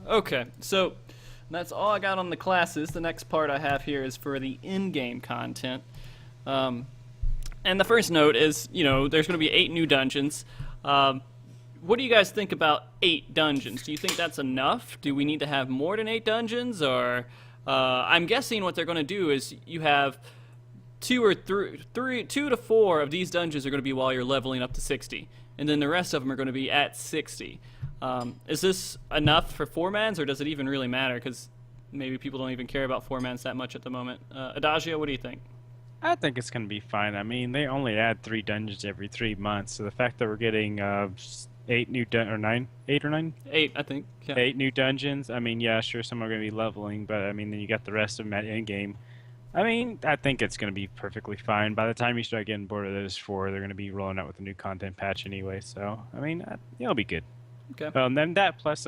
Okay, so that's all I got on the classes. The next part I have here is for the in-game content. Um, and the first note is, there's going to be 8 new dungeons. What do you guys think about 8 dungeons? Do you think that's enough? Do we need to have more than 8 dungeons? Or I'm guessing what they're going to do is you have 2 to 4 of these dungeons are going to be while you're leveling up to 60, and then the rest of them are going to be at 60. Is this enough for 4-mans, or does it even really matter? Because maybe people don't even care about 4-mans that much at the moment. Adagio, what do you think? I think it's going to be fine. I mean, they only add 3 dungeons every 3 months, so the fact that we're getting 8 new or 9, 8 or 9, 8, I think. Yeah. 8 new dungeons. I mean, yeah, sure, some are going to be leveling, but I mean, then you got the rest of them at end game. I mean, I think it's going to be perfectly fine. By the time you start getting bored of those 4, they're going to be rolling out with a new content patch anyway. So, I mean, it'll be good. Okay. Then that plus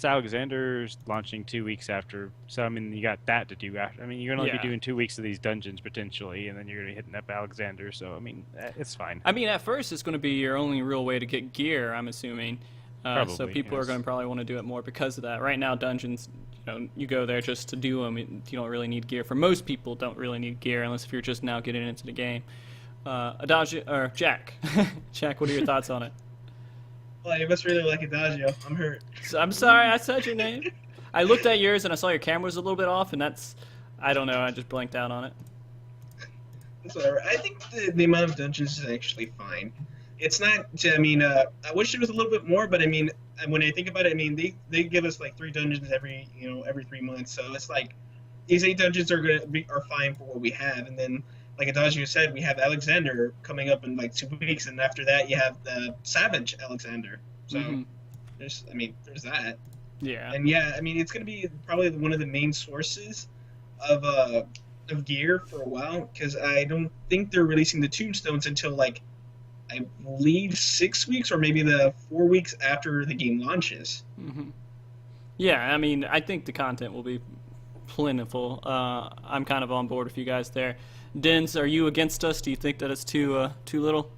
Alexander's launching 2 weeks after. So, I mean, you got that to do after. I mean, you're going to only be doing 2 weeks of these dungeons potentially, and then you're going to be hitting up Alexander. So, I mean, it's fine. I mean, at first, it's going to be your only real way to get gear, I'm assuming. Probably, so people are going to probably want to do it more because of that. Right now, dungeons, you go there just to do them. You don't really need gear. For most people, don't really need gear unless if you're just now getting into the game. Adagio, or Jack. Jack, what are your thoughts on it? Well, you must really like Adagio. I'm hurt. I'm sorry, I said your name. I looked at yours and I saw your camera was a little bit off, and I don't know, I just blanked out on it. That's whatever. I think the amount of dungeons is actually fine. It's not. I mean, I wish it was a little bit more, but I mean, when I think about it, I mean, they give us like 3 dungeons every 3 months, so it's like these 8 dungeons are fine for what we have, and then like Adagio said, we have Alexander coming up in like 2 weeks, and after that you have the Savage Alexander. So there's that. Yeah. And yeah, I mean, it's gonna be probably one of the main sources of gear for a while, because I don't think they're releasing the tombstones until like, I believe 6 weeks or maybe the 4 weeks after the game launches. Mm-hmm. Yeah, I mean, I think the content will be plentiful. I'm kind of on board with you guys there. Dens, are you against us? Do you think that it's too little?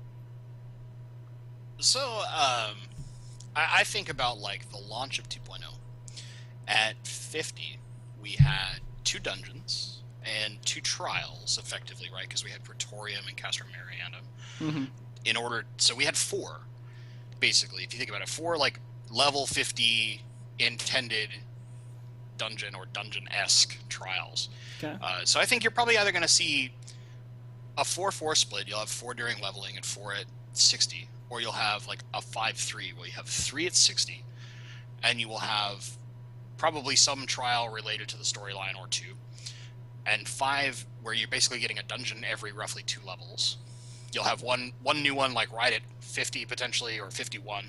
So, I think about like the launch of 2.0. At 50, we had 2 dungeons and 2 trials, effectively, right? Because we had Praetorium and Castra Marianum. Mm-hmm. So we had 4, basically. If you think about it, 4 like level 50 intended dungeon or dungeon-esque trials. Okay. So I think you're probably either going to see a 4-4 split. You'll have 4 during leveling and 4 at 60, or you'll have like a 5-3 where you have 3 at 60, and you will have probably some trial related to the storyline or 2, and 5 where you're basically getting a dungeon every roughly 2 levels. You'll have one new one like right at 50 potentially, or 51,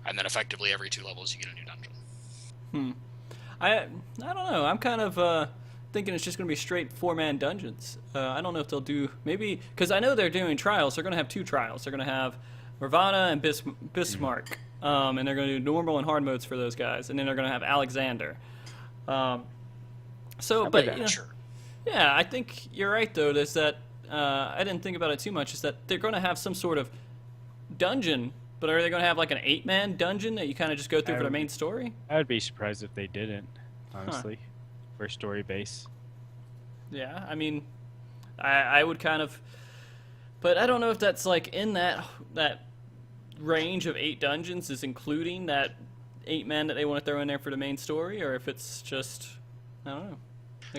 and then effectively every 2 levels you get a new dungeon. I don't know. I'm kind of thinking it's just going to be straight 4-man dungeons. I don't know if they'll do, maybe, because I know they're doing trials. They're going to have 2 trials. They're going to have Ravana and Bismarck, and they're going to do normal and hard modes for those guys, and then they're going to have Alexander. Sure. Yeah, I think you're right though. Is that I didn't think about it too much. Is that they're going to have some sort of dungeon, but are they going to have like an 8-man dungeon that you kind of just go through for the main story? I would be surprised if they didn't, honestly, for story base. Yeah, I mean, I would kind of, but I don't know if that's like in that range of 8 dungeons is including that 8-man that they want to throw in there for the main story, or if it's just, I don't know.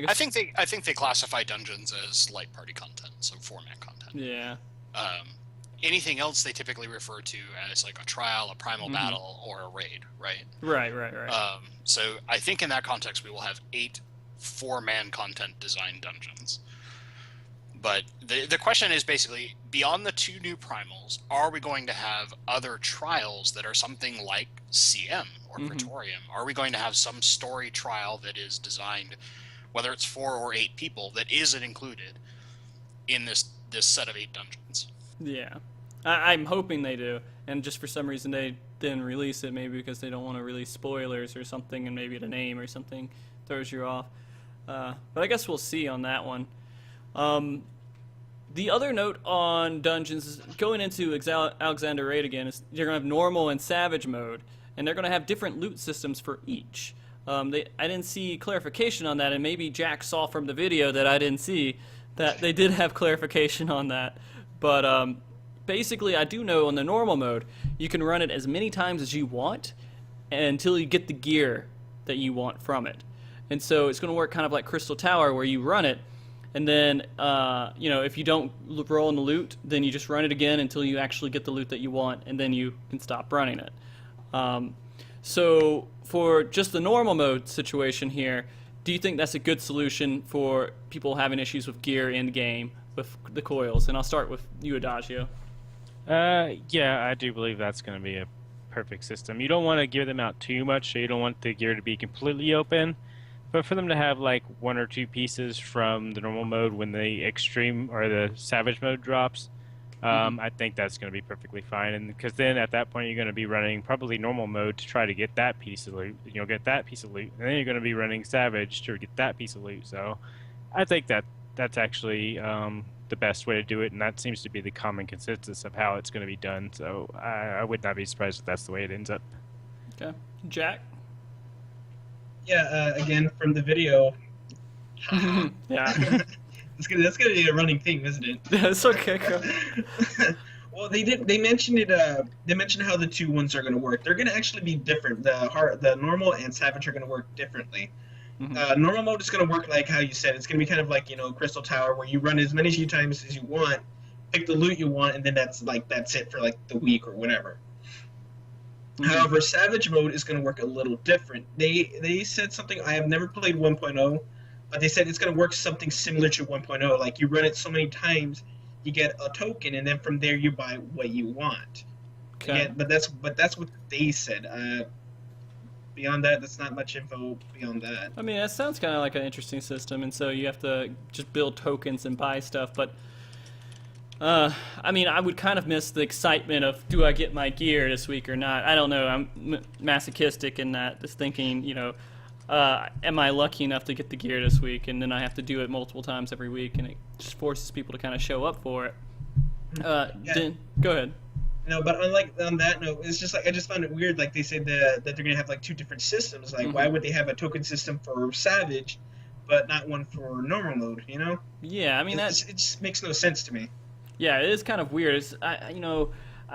I think they classify dungeons as light party content, so 4-man content. Yeah. Anything else they typically refer to as like a trial, a primal battle, or a raid, right? Right. So I think in that context we will have 8 4-man content designed dungeons. But the question is basically, beyond the 2 new primals, are we going to have other trials that are something like CM or Praetorium? Are we going to have some story trial that is designed, whether it's 4 or 8 people, that isn't included in this set of 8 dungeons? Yeah. I'm hoping they do, and just for some reason they didn't release it, maybe because they don't want to release spoilers or something, and maybe the name or something throws you off. But I guess we'll see on that one. The other note on dungeons is going into Alexander Raid again is you're going to have normal and savage mode. and they're going to have different loot systems for each. I didn't see clarification on that, and maybe Jack saw from the video that I didn't see that they did have clarification on that. But basically, I do know on the normal mode, you can run it as many times as you want until you get the gear that you want from it. And so it's going to work kind of like Crystal Tower, where you run it, and then if you don't roll in the loot, then you just run it again until you actually get the loot that you want, and then you can stop running it. So for just the normal mode situation here, do you think that's a good solution for people having issues with gear in game with the coils? And I'll start with you, Adagio. Yeah, I do believe that's going to be a perfect system. You don't want to give them out too much, so you don't want the gear to be completely open. But for them to have like 1 or 2 pieces from the normal mode when the extreme or the savage mode drops, I think that's going to be perfectly fine. And because then at that point you're going to be running probably normal mode to try to get that piece of loot. You'll get that piece of loot, and then you're going to be running savage to get that piece of loot. So I think that's actually the best way to do it, and that seems to be the common consensus of how it's going to be done. So I would not be surprised if that's the way it ends up. Okay, Jack. Yeah, again from the video. Yeah. That's gonna be a running thing, isn't it? It's okay. Go. Well, they mentioned it. They mentioned how the two ones are gonna work. They're gonna actually be different. The normal and savage are gonna work differently. Normal mode is gonna work like how you said. It's gonna be kind of like Crystal Tower, where you run as many times as you want, pick the loot you want, and then that's it for like the week or whatever. However, Savage mode is going to work a little different. They said something, I have never played 1.0, but they said it's going to work something similar to 1.0. Like, you run it so many times, you get a token, and then from there you buy what you want. Okay. Again, but that's what they said. Beyond that, that's not much info beyond that. I mean, that sounds kind of like an interesting system, and so you have to just build tokens and buy stuff, but I mean, I would kind of miss the excitement of, do I get my gear this week or not? I don't know. I'm masochistic in that, just thinking, am I lucky enough to get the gear this week? And then I have to do it multiple times every week, and it just forces people to kind of show up for it. Then, go ahead. No, but on that note, it's just like I just found it weird. Like they said that they're gonna have like 2 different systems. Like, why would they have a token system for Savage, but not one for normal mode? Yeah, I mean it just makes no sense to me. Yeah, it is kind of weird. I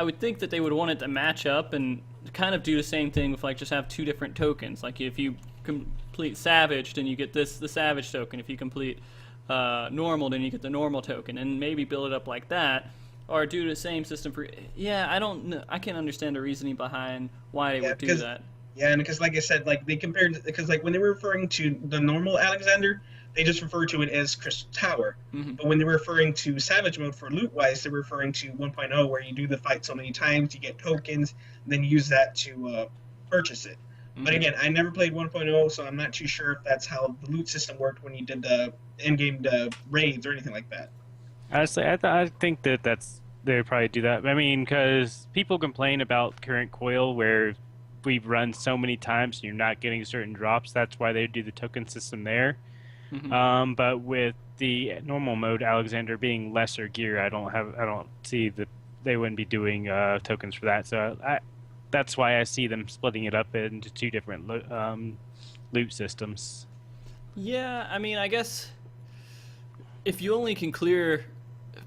would think that they would want it to match up and kind of do the same thing with, like, just have 2 different tokens. Like, if you complete Savage, then you get the Savage token. If you complete Normal, then you get the Normal token. And maybe build it up like that. Or do the same system for... Yeah, I don't know. I can't understand the reasoning behind why they would do that. Yeah, and because, like I said, like, they compared... Because, like, when they were referring to the normal Alexander, they just refer to it as Crystal Tower. But when they're referring to Savage mode for loot-wise, they're referring to 1.0, where you do the fight so many times, you get tokens, and then you use that to purchase it. But again, I never played 1.0, so I'm not too sure if that's how the loot system worked when you did the in-game raids or anything like that. Honestly, I think they would probably do that. I mean, because people complain about current coil where we've run so many times and you're not getting certain drops. That's why they do the token system there. But with the normal mode Alexander being lesser gear, I don't see that they wouldn't be doing tokens for that. So that's why I see them splitting it up into 2 different loot systems. Yeah, I mean, I guess if you only can clear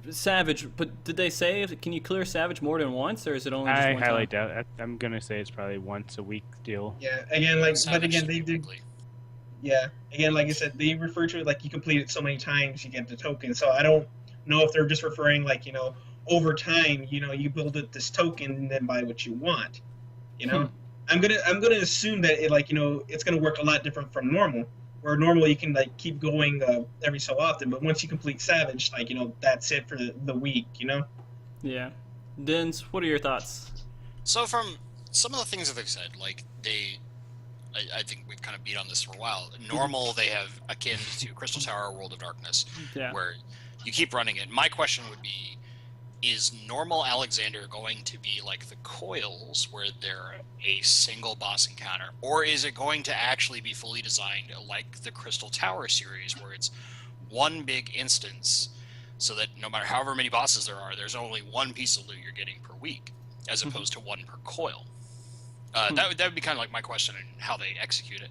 Savage, but did they say, can you clear Savage more than once, or is it only just one time? I highly doubt it. I'm going to say it's probably once a week deal. Yeah, again, like, Savage but again, they do... typically. Yeah, again, like I said, they refer to it like you complete it so many times, you get the token. So I don't know if they're just referring, like, over time, you build it this token and then buy what you want. I'm gonna assume that it's gonna work a lot different from normal. Where normal you can like keep going every so often, but once you complete Savage, that's it for the week. Yeah. Dins, what are your thoughts? So from some of the things that they've said, like I think we've kind of beat on this for a while. Normal, they have akin to Crystal Tower or World of Darkness, where you keep running it. My question would be, is normal Alexander going to be like the coils, where they're a single boss encounter? Or is it going to actually be fully designed like the Crystal Tower series, where it's one big instance, so that no matter however many bosses there are, there's only one piece of loot you're getting per week, as opposed to one per coil? That would be kind of like my question and how they execute it.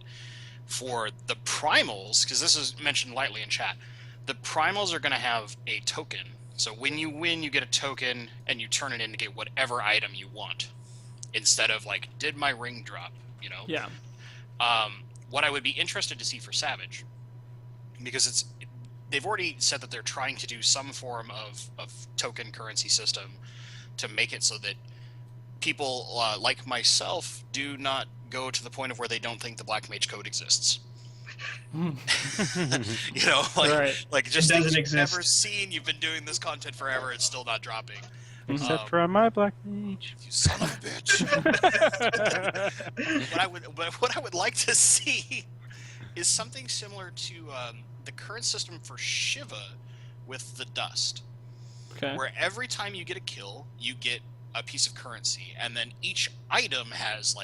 For the primals, because this is mentioned lightly in chat, the primals are going to have a token. So when you win, you get a token, and you turn it in to get whatever item you want, instead of like, did my ring drop? You know. Yeah. What I would be interested to see for Savage, because they've already said that they're trying to do some form of token currency system to make it so that people like myself do not go to the point of where they don't think the Black Mage Code exists. You know, like just it doesn't things you've exist. never seen. You've been doing this content forever. It's still not dropping. Except for on my Black Mage. You son of a bitch. What I would like to see is something similar to the current system for Shiva with the dust. Okay. Where every time you get a kill, you get a piece of currency, and then each item has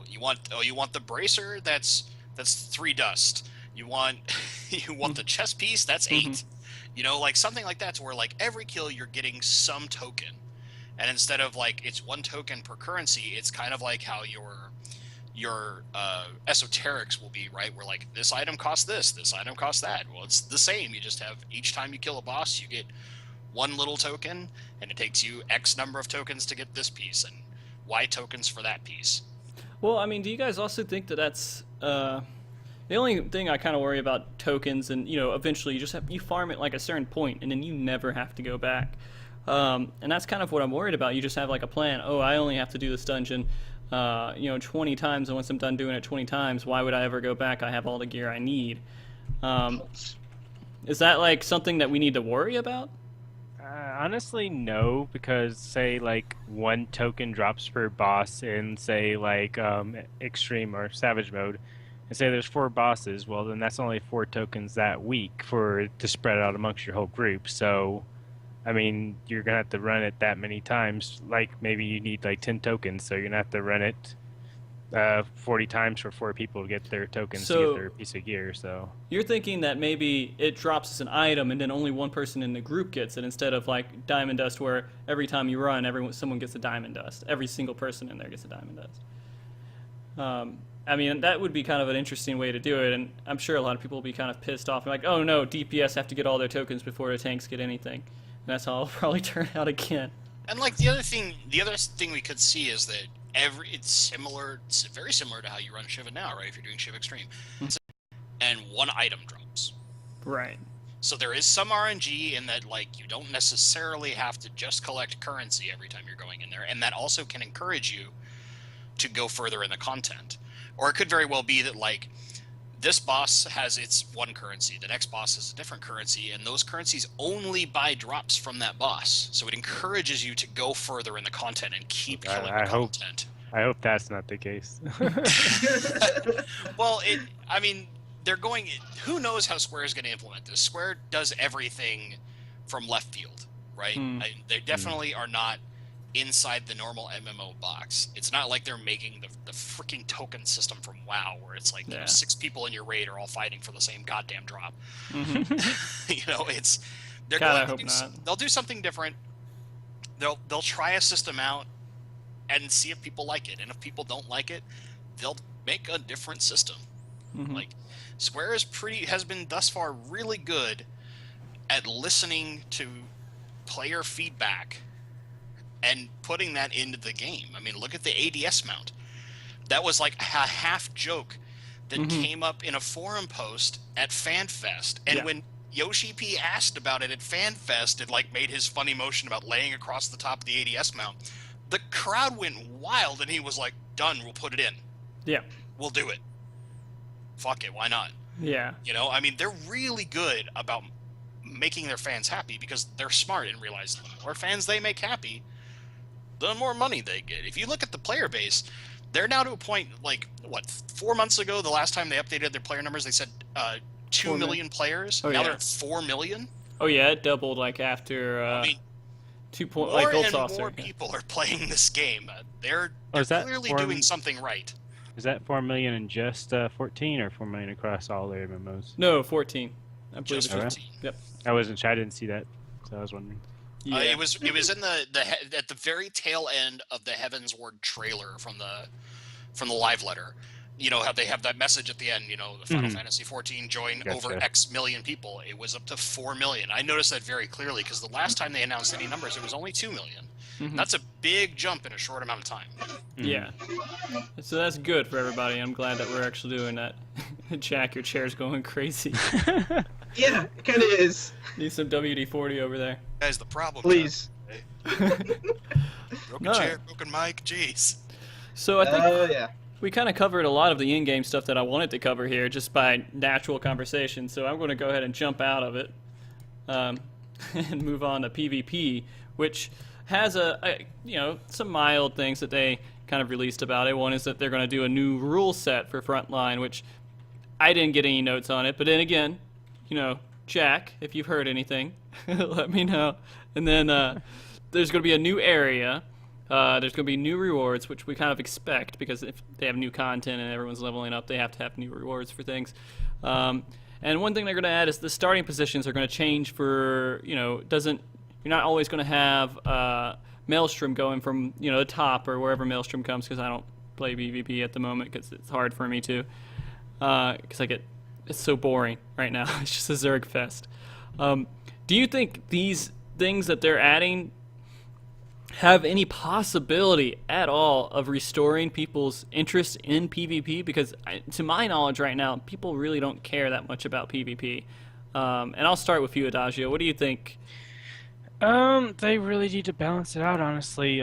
you want the bracer, that's 3 dust. You want the chest piece, that's 8. You know, like something like that, to where like every kill you're getting some token, and instead of like it's 1 token per currency, it's kind of like how your esoterics will be, right? Where like this item costs this item costs that. Well, it's the same. You just have each time you kill a boss, you get 1 little token, and it takes you X number of tokens to get this piece, and Y tokens for that piece. Well, I mean, do you guys also think that that's the only thing I kind of worry about tokens, and eventually you farm it like a certain point, and then you never have to go back. And that's kind of what I'm worried about. You just have like a plan. Oh, I only have to do this dungeon, 20 times, and once I'm done doing it 20 times, why would I ever go back? I have all the gear I need. Is that like something that we need to worry about? Honestly, no, because say like 1 token drops per boss in say like extreme or savage mode, and say there's 4 bosses, well then that's only 4 tokens that week to spread out amongst your whole group. So, I mean, you're gonna have to run it that many times. Like maybe you need like 10 tokens, so you're gonna have to run it 40 times for 4 people to get their tokens to get their piece of gear. So you're thinking that maybe it drops as an item, and then only 1 person in the group gets it, instead of like diamond dust, where every time you run, someone gets a diamond dust. Every single person in there gets a diamond dust. I mean, that would be kind of an interesting way to do it, and I'm sure a lot of people will be kind of pissed off, like, oh no, DPS have to get all their tokens before the tanks get anything. And that's how it'll probably turn out again. And like the other thing we could see is that it's very similar to how you run Shiva now, right? If you're doing Shiva Extreme, and 1 item drops. Right. So there is some RNG in that, like, you don't necessarily have to just collect currency every time you're going in there, and that also can encourage you to go further in the content. Or it could very well be that, like, this boss has its 1 currency, the next boss has a different currency, and those currencies only buy drops from that boss. So it encourages you to go further in the content and keep killing the content. I hope that's not the case. Well, I mean, they're going... Who knows how Square is going to implement this? Square does everything from left field, right? They definitely are not inside the normal MMO box. It's not like they're making the freaking token system from WoW, where it's like 6 people in your raid are all fighting for the same goddamn drop. They'll do something different. They'll try a system out and see if people like it, and if people don't like it, they'll make a different system. Like, Square has been thus far really good at listening to player feedback and putting that into the game. I mean, look at the ADS mount. That was like a half joke that came up in a forum post at FanFest. And when Yoshi P asked about it at FanFest, it like made his funny motion about laying across the top of the ADS mount. The crowd went wild, and he was like, done, we'll put it in. Yeah. We'll do it. Fuck it, why not? Yeah. I mean, they're really good about making their fans happy, because they're smart and realize the more fans they make happy, the more money they get. If you look at the player base, they're now to a point, like, 4 months ago, the last time they updated their player numbers, they said 2 million players. Now they're at 4 million. Oh, yeah, it doubled, like, after... I mean, 2 point, like Gold Saucer. More people are playing this game. They're clearly doing something right. Is that 4 million in just 14, or 4 million across all their MMOs? No, 14. I believe just it's 14. Yep. I didn't see that, so I was wondering. Yeah. It was in at the very tail end of the Heavensward trailer from the live letter. You know how they have that message at the end. You know, the Final Fantasy 14 joined over Gotcha. X million people. It was up to 4 million. I noticed that very clearly because the last time they announced any numbers, it was only 2 million. That's a big jump in a short amount of time. Yeah. So that's good for everybody. I'm glad that we're actually doing that. Jack, your chair's going crazy. Yeah, it kind of is. Need some WD-40 over there. Guys, the problem. Please. Broken No. chair, broken mic. Jeez. So I think Yeah. we kind of covered a lot of the in-game stuff that I wanted to cover here just by natural conversation. So I'm going to go ahead and jump out of it and move on to PvP, which has some mild things that they kind of released about it. One is that they're going to do a new rule set for Frontline, which I didn't get any notes on it. But then again, Jack, if you've heard anything, let me know. And then there's going to be a new area. There's going to be new rewards, which we kind of expect because if they have new content and everyone's leveling up, they have to have new rewards for things. And one thing they're going to add is the starting positions are going to change for, you're not always going to have Maelstrom going from, the top or wherever Maelstrom comes because I don't play PvP at the moment because it's hard for me to because it's so boring right now. It's just a Zerg fest. Do you think these things that they're adding have any possibility at all of restoring people's interest in PvP? Because to my knowledge right now, people really don't care that much about PvP. And I'll start with you, Adagio. What do you think? They really need to balance it out, honestly.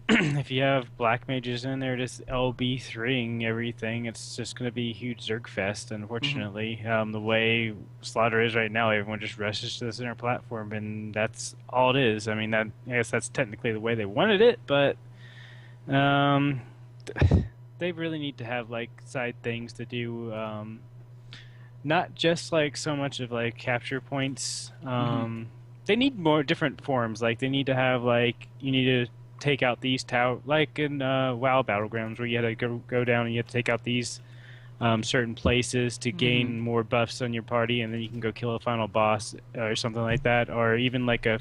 If you have black mages in there just LB3ing everything, it's just going to be a huge Zerg fest, unfortunately. The way Slaughter is right now, everyone just rushes to the center platform, and that's all it is. I mean, I guess that's technically the way they wanted it, but they really need to have, side things to do. Not just, so much of, capture points. They need more different forms. They need to have, you need to take out these towers, like in WoW Battlegrounds, where you had to go down and you have to take out these certain places to gain more buffs on your party, and then you can go kill a final boss or something like that, or even like a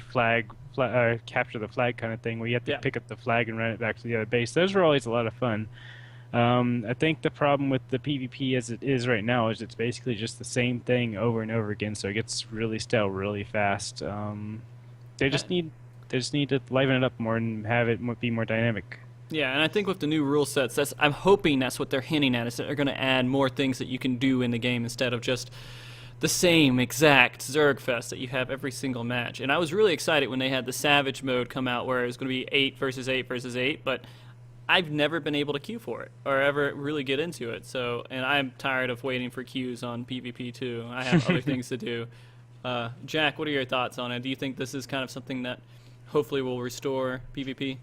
capture the flag kind of thing, where you have to pick up the flag and run it back to the other base. Those were always a lot of fun. I think the problem with the PvP as it is right now is it's basically just the same thing over and over again, so it gets really stale really fast. They just need to liven it up more and have it be more dynamic. Yeah, and I think with the new rule sets, I'm hoping that's what they're hinting at, is that they're going to add more things that you can do in the game instead of just the same exact Zerg fest that you have every single match. And I was really excited when they had the Savage mode come out where it was going to be 8 versus 8 versus 8, but I've never been able to queue for it or ever really get into it. So, and I'm tired of waiting for queues on PvP too. I have other things to do. Jack, what are your thoughts on it? Do you think this is kind of something that hopefully will restore PvP?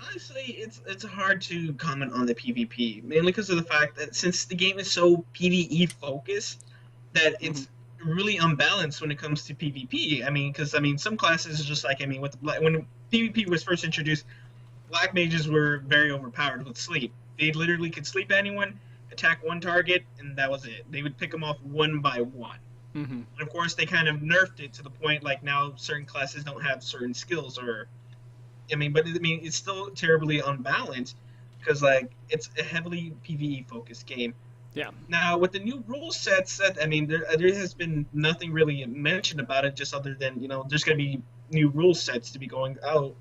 Honestly, it's hard to comment on the PvP, mainly because of the fact that since the game is so PvE focused, that it's really unbalanced when it comes to PvP. Because some classes are just when PvP was first introduced, black mages were very overpowered with sleep. They literally could sleep anyone, attack one target, and that was it. They would pick them off one by one. And of course, they kind of nerfed it to the point now certain classes don't have certain skills it's still terribly unbalanced because it's a heavily PvE focused game. Yeah. Now with the new rule sets, there has been nothing really mentioned about it, just other than there's going to be new rule sets to be going out.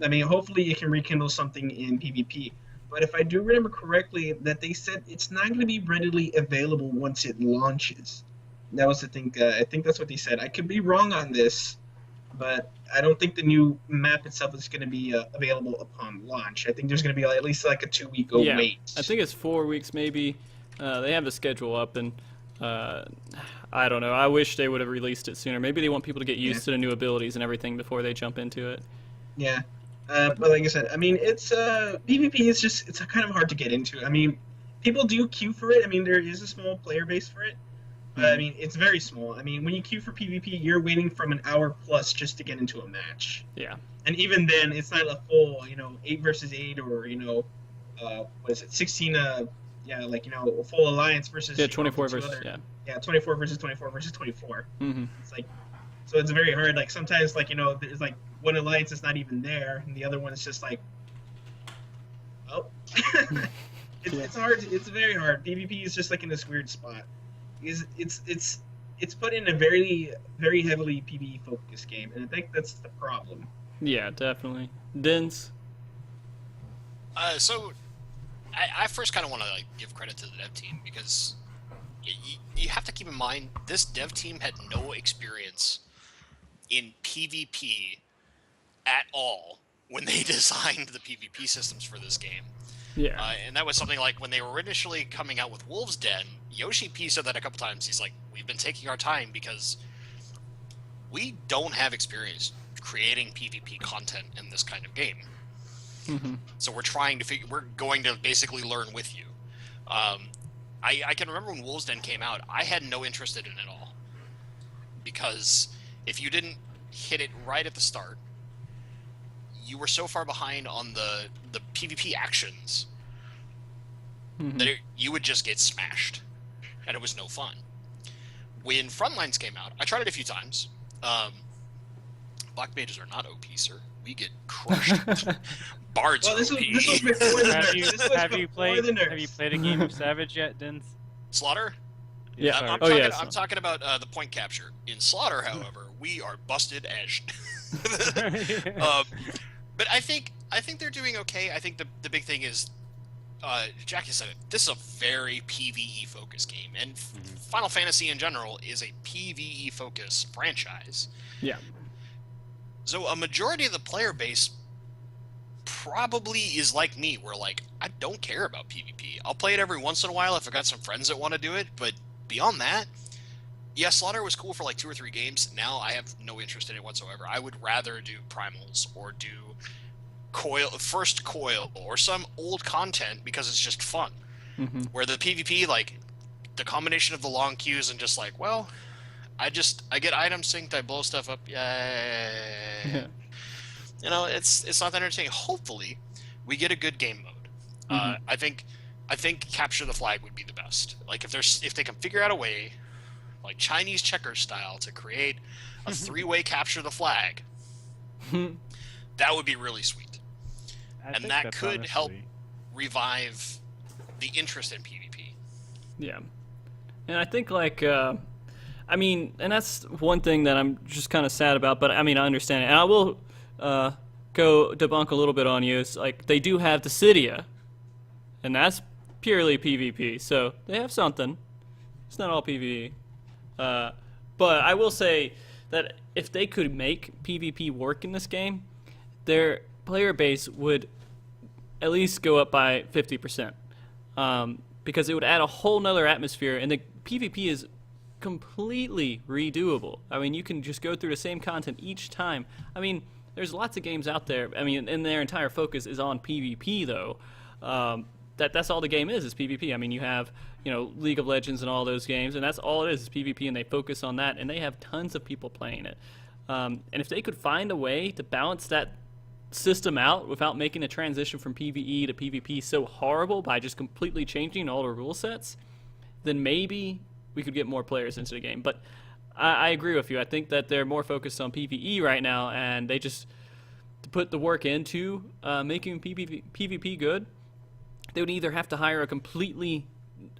Hopefully it can rekindle something in PvP. But if I do remember correctly, that they said it's not going to be readily available once it launches. That was the thing. I think that's what they said. I could be wrong on this, but I don't think the new map itself is going to be available upon launch. I think there's going to be at least a 2-week wait. I think it's 4 weeks maybe. They have the schedule up, and I don't know. I wish they would have released it sooner. Maybe they want people to get used to the new abilities and everything before they jump into it. Yeah. But like I said, it's PvP is it's kind of hard to get into. People do queue for it. There is a small player base for it. But, it's very small. When you queue for PvP, you're waiting from an hour plus just to get into a match. Yeah. And even then, it's not a full, 8 versus 8 or, what is it, 16, a full alliance versus... 24 versus, 24 versus 24 versus 24. It's So it's very hard. Like sometimes, like there's like one alliance is not even there, and the other one is just like, oh. It's hard. It's very hard. PvP is just like in this weird spot. It's put in a very very heavily PvE focused game, and I think that's the problem. Yeah, definitely. Dins. So I first kind of want to like give credit to the dev team because you have to keep in mind this dev team had no experience in PvP at all when they designed the PvP systems for this game. Yeah. And that was something like when they were initially coming out with Wolves Den, Yoshi P said that a couple times. He's like, we've been taking our time because we don't have experience creating PvP content in this kind of game. Mm-hmm. So we're going to basically learn with you. I can remember when Wolves Den came out, I had no interest in it at all. Because if you didn't hit it right at the start, you were so far behind on the PvP actions that you would just get smashed. And it was no fun. When Frontlines came out, I tried it a few times. Black mages are not OP, sir. We get crushed. Bards Well, this OP. was before the nerf. Have you played a game of Savage yet, Dins? Slaughter? Yeah. I'm talking about the point capture. In Slaughter, however, we are busted as. But I think they're doing okay. I think the big thing is, Jackie said it. This is a very PvE focused game, and Final Fantasy in general is a PvE focused franchise. Yeah. So a majority of the player base probably is like me, where like I don't care about PvP. I'll play it every once in a while if I got some friends that want to do it, but beyond that, yeah, Slaughter was cool for like 2 or 3 games. Now I have no interest in it whatsoever. I would rather do Primals or do First Coil or some old content because it's just fun. Where the PvP, like the combination of the long queues and just like, well, I get item synced, I blow stuff up, yay. It's not that entertaining. Hopefully, we get a good game mode. I think capture the flag would be the best. Like if they can figure out a way, like Chinese checkers style, to create a 3-way capture the flag, that would be really sweet, and that could help revive the interest in PvP. Yeah, and I think like. And that's one thing that I'm just kind of sad about, but I mean, I understand it. And I will go debunk a little bit on you. It's like they do have Dissidia, and that's purely PvP, so they have something. It's not all PvE. But I will say that if they could make PvP work in this game, their player base would at least go up by 50%. Because it would add a whole nother atmosphere, and the PvP is completely redoable. I mean, you can just go through the same content each time. I mean, there's lots of games out there. I mean, and their entire focus is on PvP, though. That's all the game is PvP. I mean, you have, League of Legends and all those games, and that's all it is PvP, and they focus on that, and they have tons of people playing it. And if they could find a way to balance that system out without making the transition from PvE to PvP so horrible by just completely changing all the rule sets, then maybe we could get more players into the game. But I agree with you. I think that they're more focused on PvE right now, and they just put the work into making PvP good. They would either have to hire a completely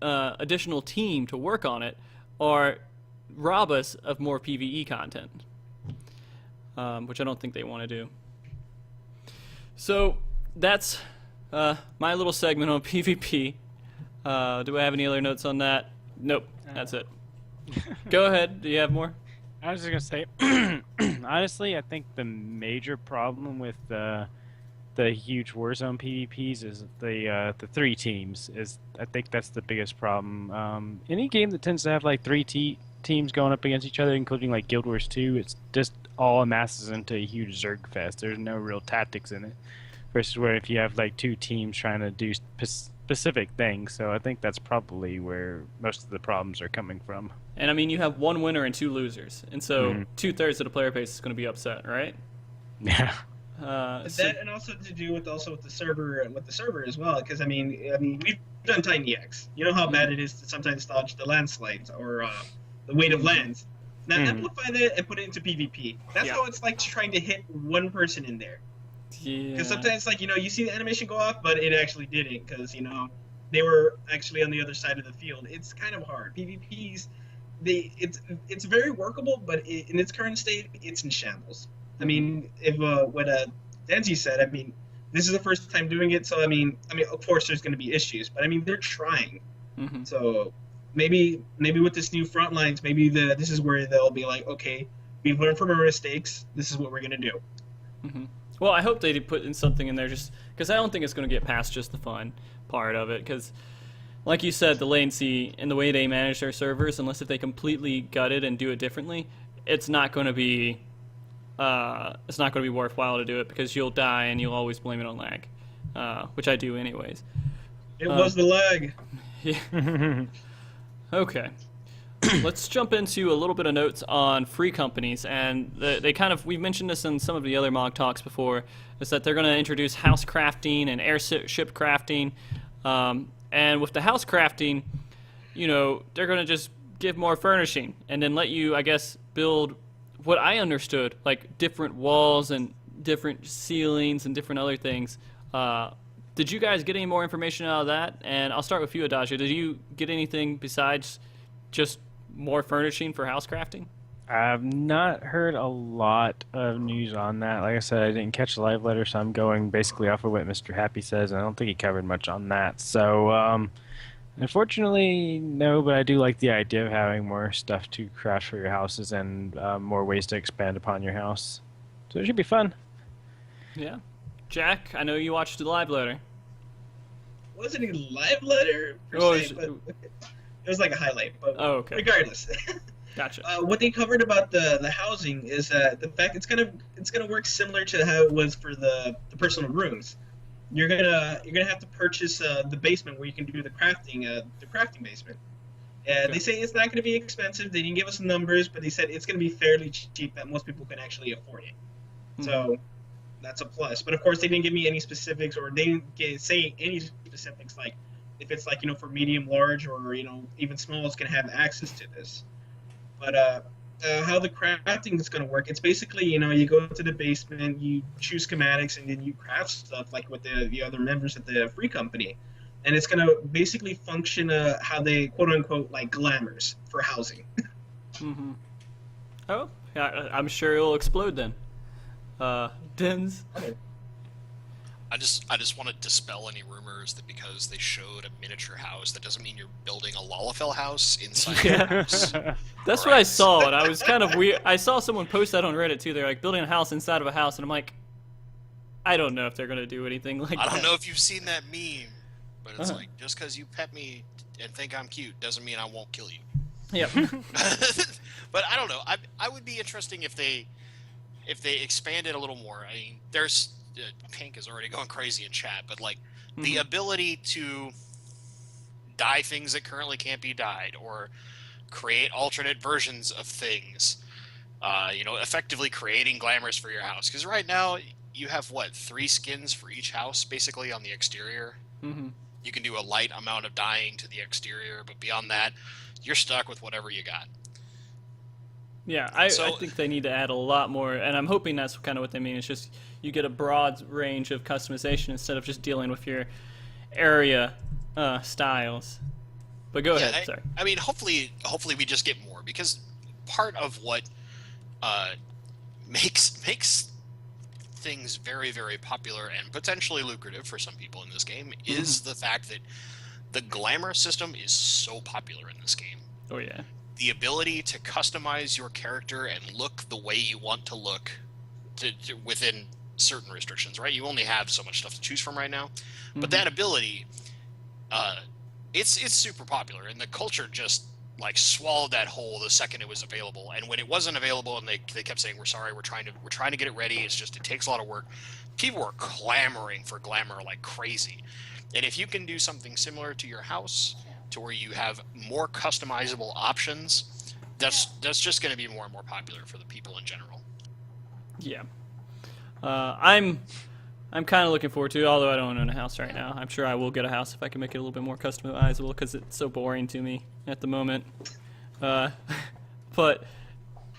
additional team to work on it, or rob us of more PvE content, which I don't think they want to do. So that's my little segment on PvP. Do I have any other notes on that? Nope, that's it. Go ahead. Do you have more? I was just going to say, honestly, I think the major problem with the huge Warzone PvPs is the 3 teams. I think that's the biggest problem. Any game that tends to have like 3 teams going up against each other, including like Guild Wars 2, it's just all amasses into a huge Zerg fest. There's no real tactics in it. Versus where if you have like 2 teams trying to do specific things. So I think that's probably where most of the problems are coming from. And I mean, you have 1 winner and 2 losers, and so 2/3 of the player base is going to be upset, right? Yeah. That and also to do with the server as well, because I mean we've done Tiny X. You know how bad it is to sometimes dodge the landslides or the weight of lands. Now amplify that and put it into PvP. That's Yeah. how it's like trying to hit one person in there. Yeah. Because sometimes, like, you see the animation go off, but it actually didn't, because, they were actually on the other side of the field. It's kind of hard. PvPs, it's very workable, but in its current state, it's in shambles. I mean, if what Denzi said, I mean, this is the first time doing it, so I mean, of course, there's going to be issues, but I mean, they're trying. Mm-hmm. So maybe with this new front lines, maybe this is where they'll be like, okay, we've learned from our mistakes. This is what we're going to do. Mm-hmm. Well, I hope they did put in something in there, just because I don't think it's going to get past just the fun part of it. Because, like you said, the latency and the way they manage their servers, unless if they completely gut it and do it differently, it's not going to be worthwhile to do it, because you'll die and you'll always blame it on lag, which I do anyways. It was the lag. Yeah. Okay. Let's jump into a little bit of notes on free companies, and we've mentioned this in some of the other Mog Talks before, is that they're going to introduce house crafting and airship crafting, and with the house crafting, they're going to just give more furnishing, and then let you, I guess, build what I understood, like different walls and different ceilings and different other things. Did you guys get any more information out of that? And I'll start with you, Adagio. Did you get anything besides just more furnishing for house crafting? I've not heard a lot of news on that. Like I said, I didn't catch the live letter, so I'm going basically off of what Mr. Happy says, and I don't think he covered much on that. So, unfortunately, no, but I do like the idea of having more stuff to craft for your houses and more ways to expand upon your house. So it should be fun. Yeah. Jack, I know you watched the live letter. Wasn't a live letter per se, but it was like a highlight. But okay. Regardless, Gotcha. What they covered about the housing is the fact it's gonna work similar to how it was for the personal rooms. You're gonna have to purchase the basement where you can do the crafting basement. Okay. They say it's not going to be expensive. They didn't give us numbers, but they said it's going to be fairly cheap, that most people can actually afford it. Hmm. So that's a plus. But of course, they didn't give me any specifics, or they didn't say any specifics, like if it's like, for medium, large, or even small is going to have access to this. But how the crafting is going to work, it's basically, you go into the basement, you choose schematics, and then you craft stuff like with the other members of the free company. And it's going to basically function how they, quote-unquote, like glamours for housing. Mm-hmm. Oh, yeah, I'm sure it'll explode then. Dens? I just want to dispel any rumors that because they showed a miniature house, that doesn't mean you're building a Lalafell house inside your house. That's what I saw, and I was kind of weird. I saw someone post that on Reddit too. They're like building a house inside of a house, and I'm like, I don't know if they're gonna do anything like that. I don't know if you've seen that meme, but it's like, just because you pet me and think I'm cute doesn't mean I won't kill you. Yep. But I don't know. I would be interesting if they expanded a little more. I mean, there's Pink is already going crazy in chat, but like the ability to dye things that currently can't be dyed, or create alternate versions of things, effectively creating glamours for your house. Because right now you have 3 skins for each house basically on the exterior. Mm-hmm. You can do a light amount of dyeing to the exterior, but beyond that, you're stuck with whatever you got. Yeah, I think they need to add a lot more, and I'm hoping that's kind of what they mean. It's just you get a broad range of customization instead of just dealing with your area styles. But go ahead, sorry. I mean, hopefully we just get more, because part of what makes things very, very popular and potentially lucrative for some people in this game is the fact that the glamour system is so popular in this game. Oh yeah. The ability to customize your character and look the way you want to look to within certain restrictions, right? You only have so much stuff to choose from right now. But that ability, it's super popular, and the culture just like swallowed that whole the second it was available. And when it wasn't available and they kept saying, we're sorry, we're trying to get it ready, it takes a lot of work, people were clamoring for glamour like crazy. And if you can do something similar to your house, to where you have more customizable options, that's just going to be more and more popular for the people in general. Yeah. I'm kind of looking forward to it, although I don't own a house right now. I'm sure I will get a house if I can make it a little bit more customizable, because it's so boring to me at the moment. But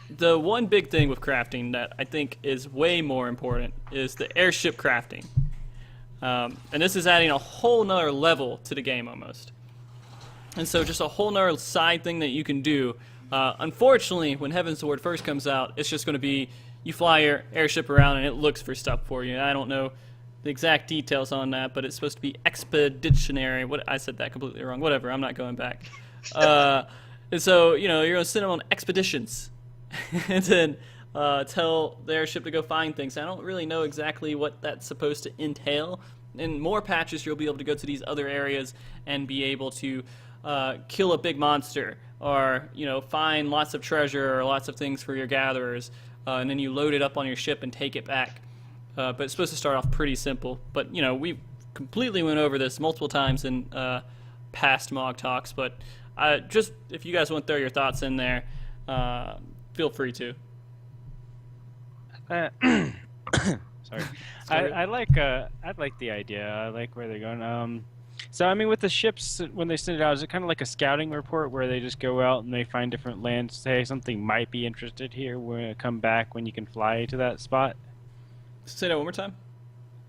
the one big thing with crafting that I think is way more important is the airship crafting. And this is adding a whole nother level to the game almost. And so just a whole nother side thing that you can do. Unfortunately, when Heaven's Sword first comes out, it's just going to be you fly your airship around and it looks for stuff for you. I don't know the exact details on that, but it's supposed to be expeditionary. What, I said that completely wrong. Whatever, I'm not going back. And so, you know, you're going to send them on expeditions and then tell the airship to go find things. I don't really know exactly what that's supposed to entail. In more patches, you'll be able to go to these other areas and be able to kill a big monster or, you know, find lots of treasure or lots of things for your gatherers, and then you load it up on your ship and take it back. But it's supposed to start off pretty simple. But, you know, we completely went over this multiple times in past Mog Talks, but just if you guys want to throw your thoughts in there, feel free to. Sorry. I like the idea. I like where they're going. So I mean, with the ships, when they send it out, is it kind of like a scouting report where they just go out and they find different lands, say something might be interested here, we're gonna come back when you can fly to that spot? Say that one more time.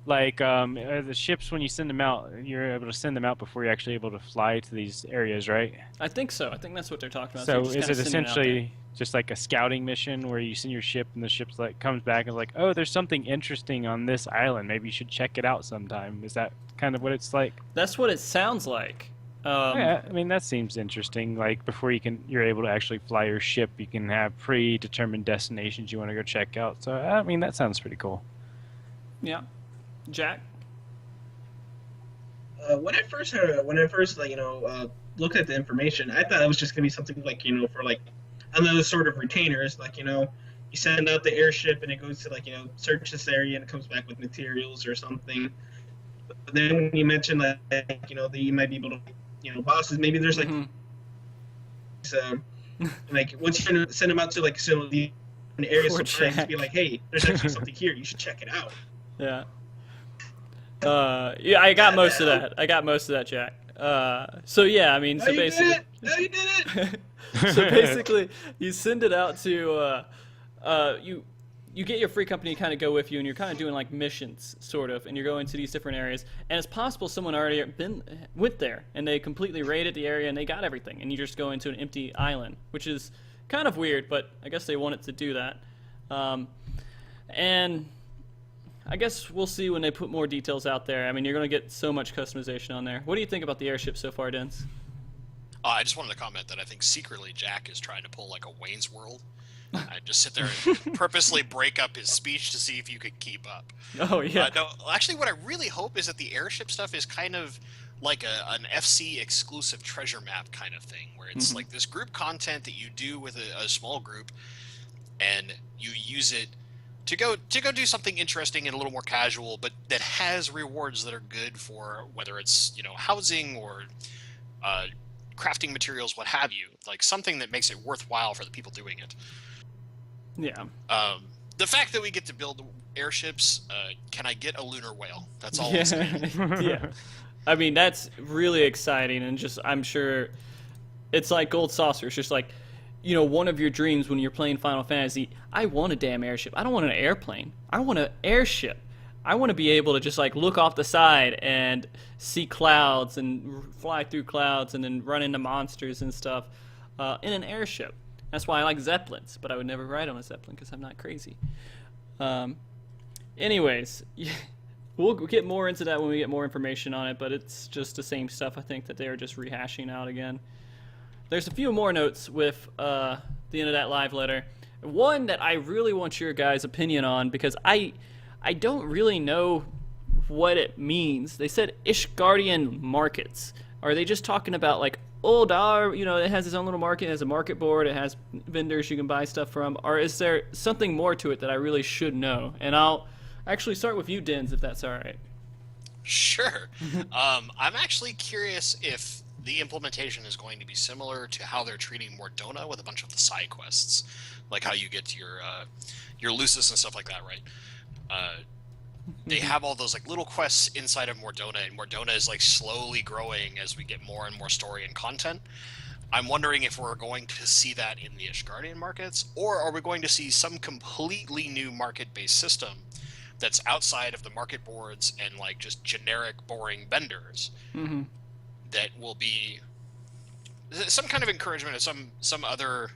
Like the ships, when you send them out, you're able to send them out before you're actually able to fly to these areas, right? I think so. I think that's what they're talking about. So They're just is kinda it sending out there. essentially just like a scouting mission where you send your ship and the ship's like comes back and is like, oh, there's something interesting on this island. Maybe you should check it out sometime. Is that kind of what it's like? That's what it sounds like. Yeah, I mean that seems interesting. Like before you're able to actually fly your ship, you can have predetermined destinations you want to go check out. So I mean that sounds pretty cool. Yeah. Jack? When I first like, looked at the information, I thought it was just gonna be something like, for like another sort of retainers, like, you send out the airship and it goes to, like, search this area and it comes back with materials or something. But then when you mentioned that, that you might be able to, bosses, maybe there's like, like once you send them out to like some of the areas, Poor to Jack. be like, hey, there's actually something here, you should check it out. Yeah. Yeah, I got most of that. I got most of that, Jack. So yeah, I mean, so basically, You did it! so basically, you send it out to, you get your free company to kind of go with you, and you're kind of doing like missions, sort of, and you're going to these different areas, and it's possible someone already went there, and they completely raided the area, and they got everything, and you just go into an empty island, which is kind of weird, but I guess they wanted to do that. And I guess we'll see when they put more details out there. I mean, you're going to get so much customization on there. What do you think about the airship so far, Dens? I just wanted to comment that I think secretly Jack is trying to pull like a Wayne's World. I'd just sit there and purposely break up his speech to see if you could keep up. Oh, yeah. No, actually, what I really hope is that the airship stuff is kind of like an FC exclusive treasure map kind of thing, where it's like this group content that you do with a small group, and you use it to go do something interesting and a little more casual, but that has rewards that are good for whether it's housing or crafting materials, what have you, like something that makes it worthwhile for the people doing it. Yeah. The fact that we get to build airships, can I get a lunar whale? That's all I'm Yeah. saying. Yeah. I mean, that's really exciting, and just I'm sure it's like Gold Saucer. It's just like, one of your dreams when you're playing Final Fantasy, I want a damn airship. I don't want an airplane. I want an airship. I want to be able to just like look off the side and see clouds and fly through clouds and then run into monsters and stuff in an airship. That's why I like Zeppelins, but I would never ride on a Zeppelin because I'm not crazy. Anyways, we'll get more into that when we get more information on it, but it's just the same stuff I think that they are just rehashing out again. There's a few more notes with the end of that live letter. One that I really want your guys' opinion on because I don't really know what it means. They said Ishgardian markets. Are they just talking about like Uldar, it has its own little market, it has a market board, it has vendors you can buy stuff from, or is there something more to it that I really should know? And I'll actually start with you, Dens, if that's all right. Sure. I'm actually curious if the implementation is going to be similar to how they're treating Mordona with a bunch of the side quests, like how you get to your Lucis and stuff like that, right? They have all those like little quests inside of Mordona, and Mordona is like slowly growing as we get more and more story and content. I'm wondering if we're going to see that in the Ishgardian markets, or are we going to see some completely new market-based system that's outside of the market boards and like just generic boring vendors that will be some kind of encouragement of some other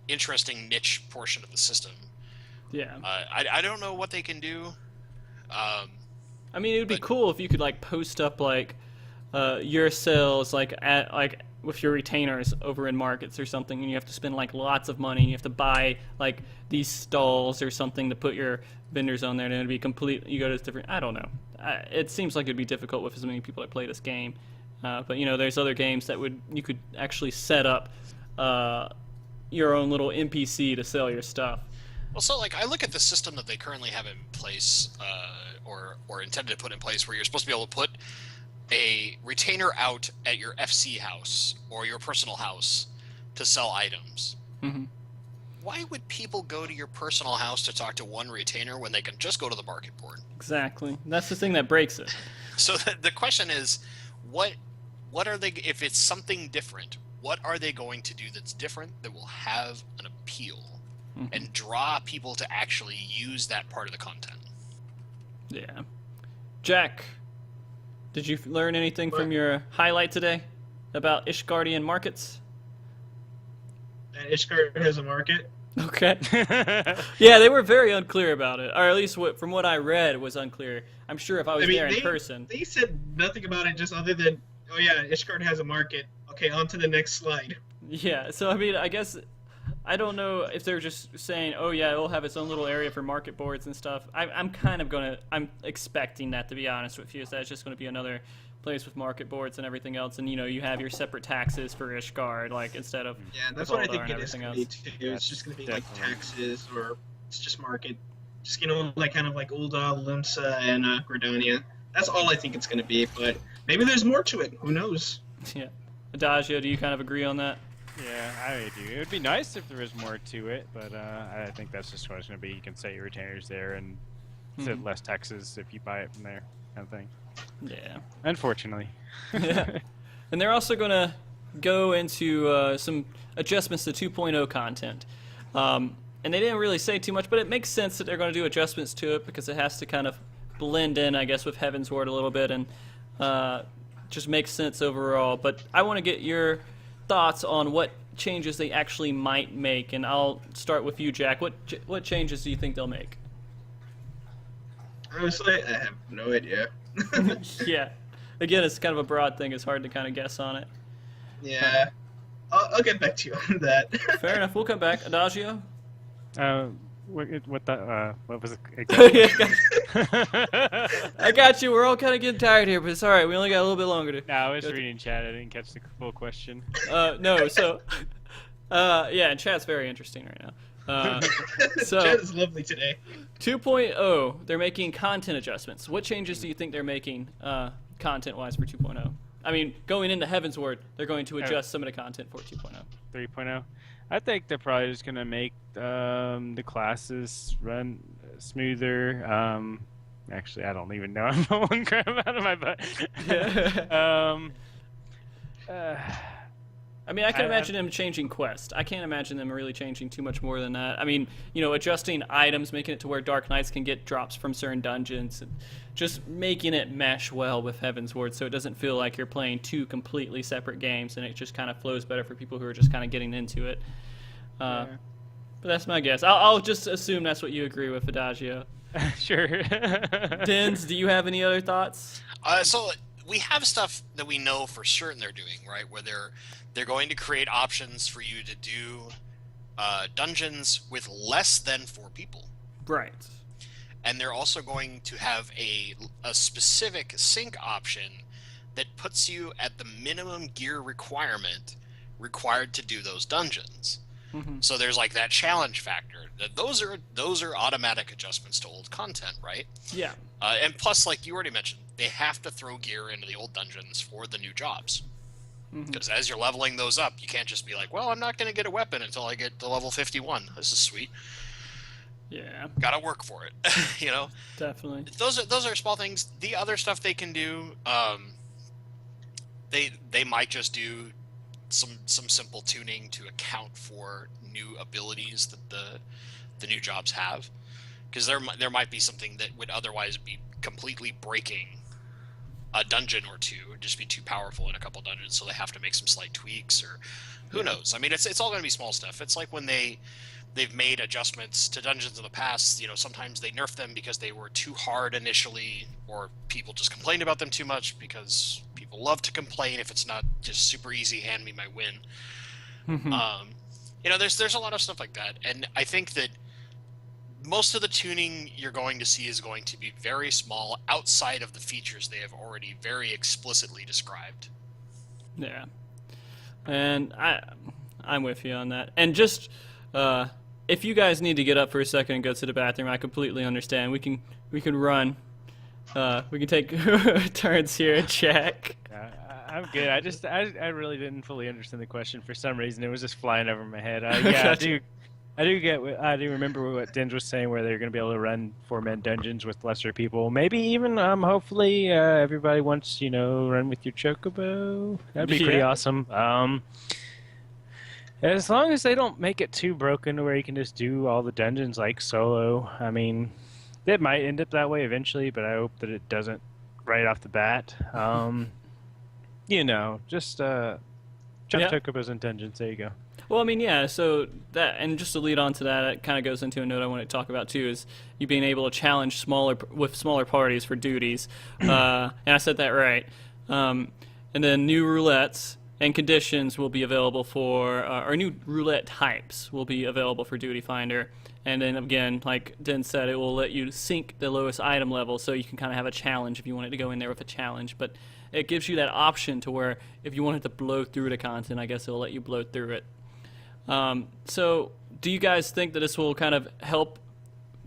interesting niche portion of the system. Yeah. I don't know what they can do. I mean, it would be cool if you could like post up like your sales like at like with your retainers over in markets or something, and you have to spend like lots of money, and you have to buy like these stalls or something to put your vendors on there, and it'd be complete. You go to different. I don't know. It seems like it'd be difficult with as many people that play this game, but you know, there's other games that you could actually set up your own little NPC to sell your stuff. Well, so like I look at the system that they currently have in place, or intended to put in place, where you're supposed to be able to put a retainer out at your FC house or your personal house to sell items. Why would people go to your personal house to talk to one retainer when they can just go to the market board? Exactly. That's the thing that breaks it. So the question is, what are they? If it's something different, what are they going to do that's different that will have an appeal and draw people to actually use that part of the content? Yeah. Jack, did you learn anything from your highlight today about Ishgardian markets? That Ishgard has a market. Okay. Yeah, they were very unclear about it, or at least from what I read, it was unclear. I'm sure if I was there in person. They said nothing about it, just other than, oh yeah, Ishgard has a market. Okay, on to the next slide. Yeah, so I mean, I guess I don't know if they're just saying, oh yeah, it'll have its own little area for market boards and stuff. I'm expecting that, to be honest with you, is that it's just going to be another place with market boards and everything else, and you know, you have your separate taxes for Ishgard, like instead of that's what I think it is going to be too. It's just going to be like taxes, or it's just market, just like kind of like Ul'dah, Limsa, and Gridania. That's all I think it's going to be, but maybe there's more to it. Who knows? Yeah. Adagio, do you kind of agree on that? Yeah, I do. It would be nice if there was more to it, but I think that's just what it's going to be. You can set your retainers there and set less taxes if you buy it from there, kind of thing. Yeah. Unfortunately. Yeah. And they're also going to go into some adjustments to 2.0 content. And they didn't really say too much, but it makes sense that they're going to do adjustments to it because it has to kind of blend in, I guess, with Heaven's Ward a little bit, and just makes sense overall. But I want to get your thoughts on what changes they actually might make, and I'll start with you, Jack. What changes do you think they'll make? Honestly, I have no idea. Yeah. Again, it's kind of a broad thing. It's hard to kind of guess on it. Yeah. I'll get back to you on that. Fair enough. We'll come back. Adagio? What was it exactly? I got you. We're all kind of getting tired here, but it's all right. We only got a little bit longer to. No, I was reading chat. I didn't catch the full question. No. So, yeah, and chat's very interesting right now. So chat is lovely today. 2.0, they're making content adjustments. What changes do you think they're making content-wise for 2.0? I mean, going into Heaven's Ward, they're going to adjust some of the content for 2.0. 3.0? I think they're probably just going to make the classes run smoother. Actually, I don't even know. I'm pulling crap out of my butt. I mean, I can imagine them changing quests. I can't imagine them really changing too much more than that. I mean, you know, adjusting items, making it to where Dark Knights can get drops from certain dungeons, and just making it mesh well with Heaven's Ward so it doesn't feel like you're playing two completely separate games, and it just kind of flows better for people who are just kind of getting into it. But that's my guess. I'll just assume that's what you agree with, Adagio. Sure. Dins, do you have any other thoughts? So we have stuff that we know for certain they're doing, right? Where they're going to create options for you to do dungeons with less than 4 people. Right. And they're also going to have a specific sync option that puts you at the minimum gear required to do those dungeons. So there's like that challenge factor. Those are automatic adjustments to old content, right? Yeah. And plus, like you already mentioned, they have to throw gear into the old dungeons for the new jobs. Because as you're leveling those up, you can't just be like, well, I'm not going to get a weapon until I get to level 51. This is sweet. Yeah. Gotta work for it, you know? Definitely. Those are small things. The other stuff they can do, they might just do some simple tuning to account for new abilities that the new jobs have, because there might be something that would otherwise be completely breaking a dungeon or two, would just be too powerful in a couple dungeons, so they have to make some slight tweaks, or who knows. I mean, it's all going to be small stuff. It's like when they've made adjustments to dungeons in the past. Sometimes they nerf them because they were too hard initially, or people just complained about them too much, because people love to complain if it's not just super easy, hand me my win. There's a lot of stuff like that, and I think that most of the tuning you're going to see is going to be very small, outside of the features they have already very explicitly described. Yeah, and I'm with you on that. And just if you guys need to get up for a second and go to the bathroom, I completely understand. We can run. We can take turns here, Jack. I'm good. I really didn't fully understand the question for some reason. It was just flying over my head. Yeah, I do remember what Dins was saying, where they're going to be able to run 4-man dungeons with lesser people. Maybe even, hopefully, everybody wants, run with your chocobo. That'd be pretty awesome. As long as they don't make it too broken to where you can just do all the dungeons like solo. I mean, it might end up that way eventually, but I hope that it doesn't right off the bat. Just jump chocobos and dungeons. There you go. Well, I mean, yeah, so that, and just to lead on to that, it kind of goes into a note I want to talk about too, is you being able to challenge smaller parties for duties. And I said that right. And then new roulettes and conditions will be available for, or new roulette types will be available for Duty Finder. And then again, like Den said, it will let you sync the lowest item level, so you can kind of have a challenge if you wanted to go in there with a challenge. But it gives you that option to where if you wanted to blow through the content, I guess it'll let you blow through it. So do you guys think that this will kind of help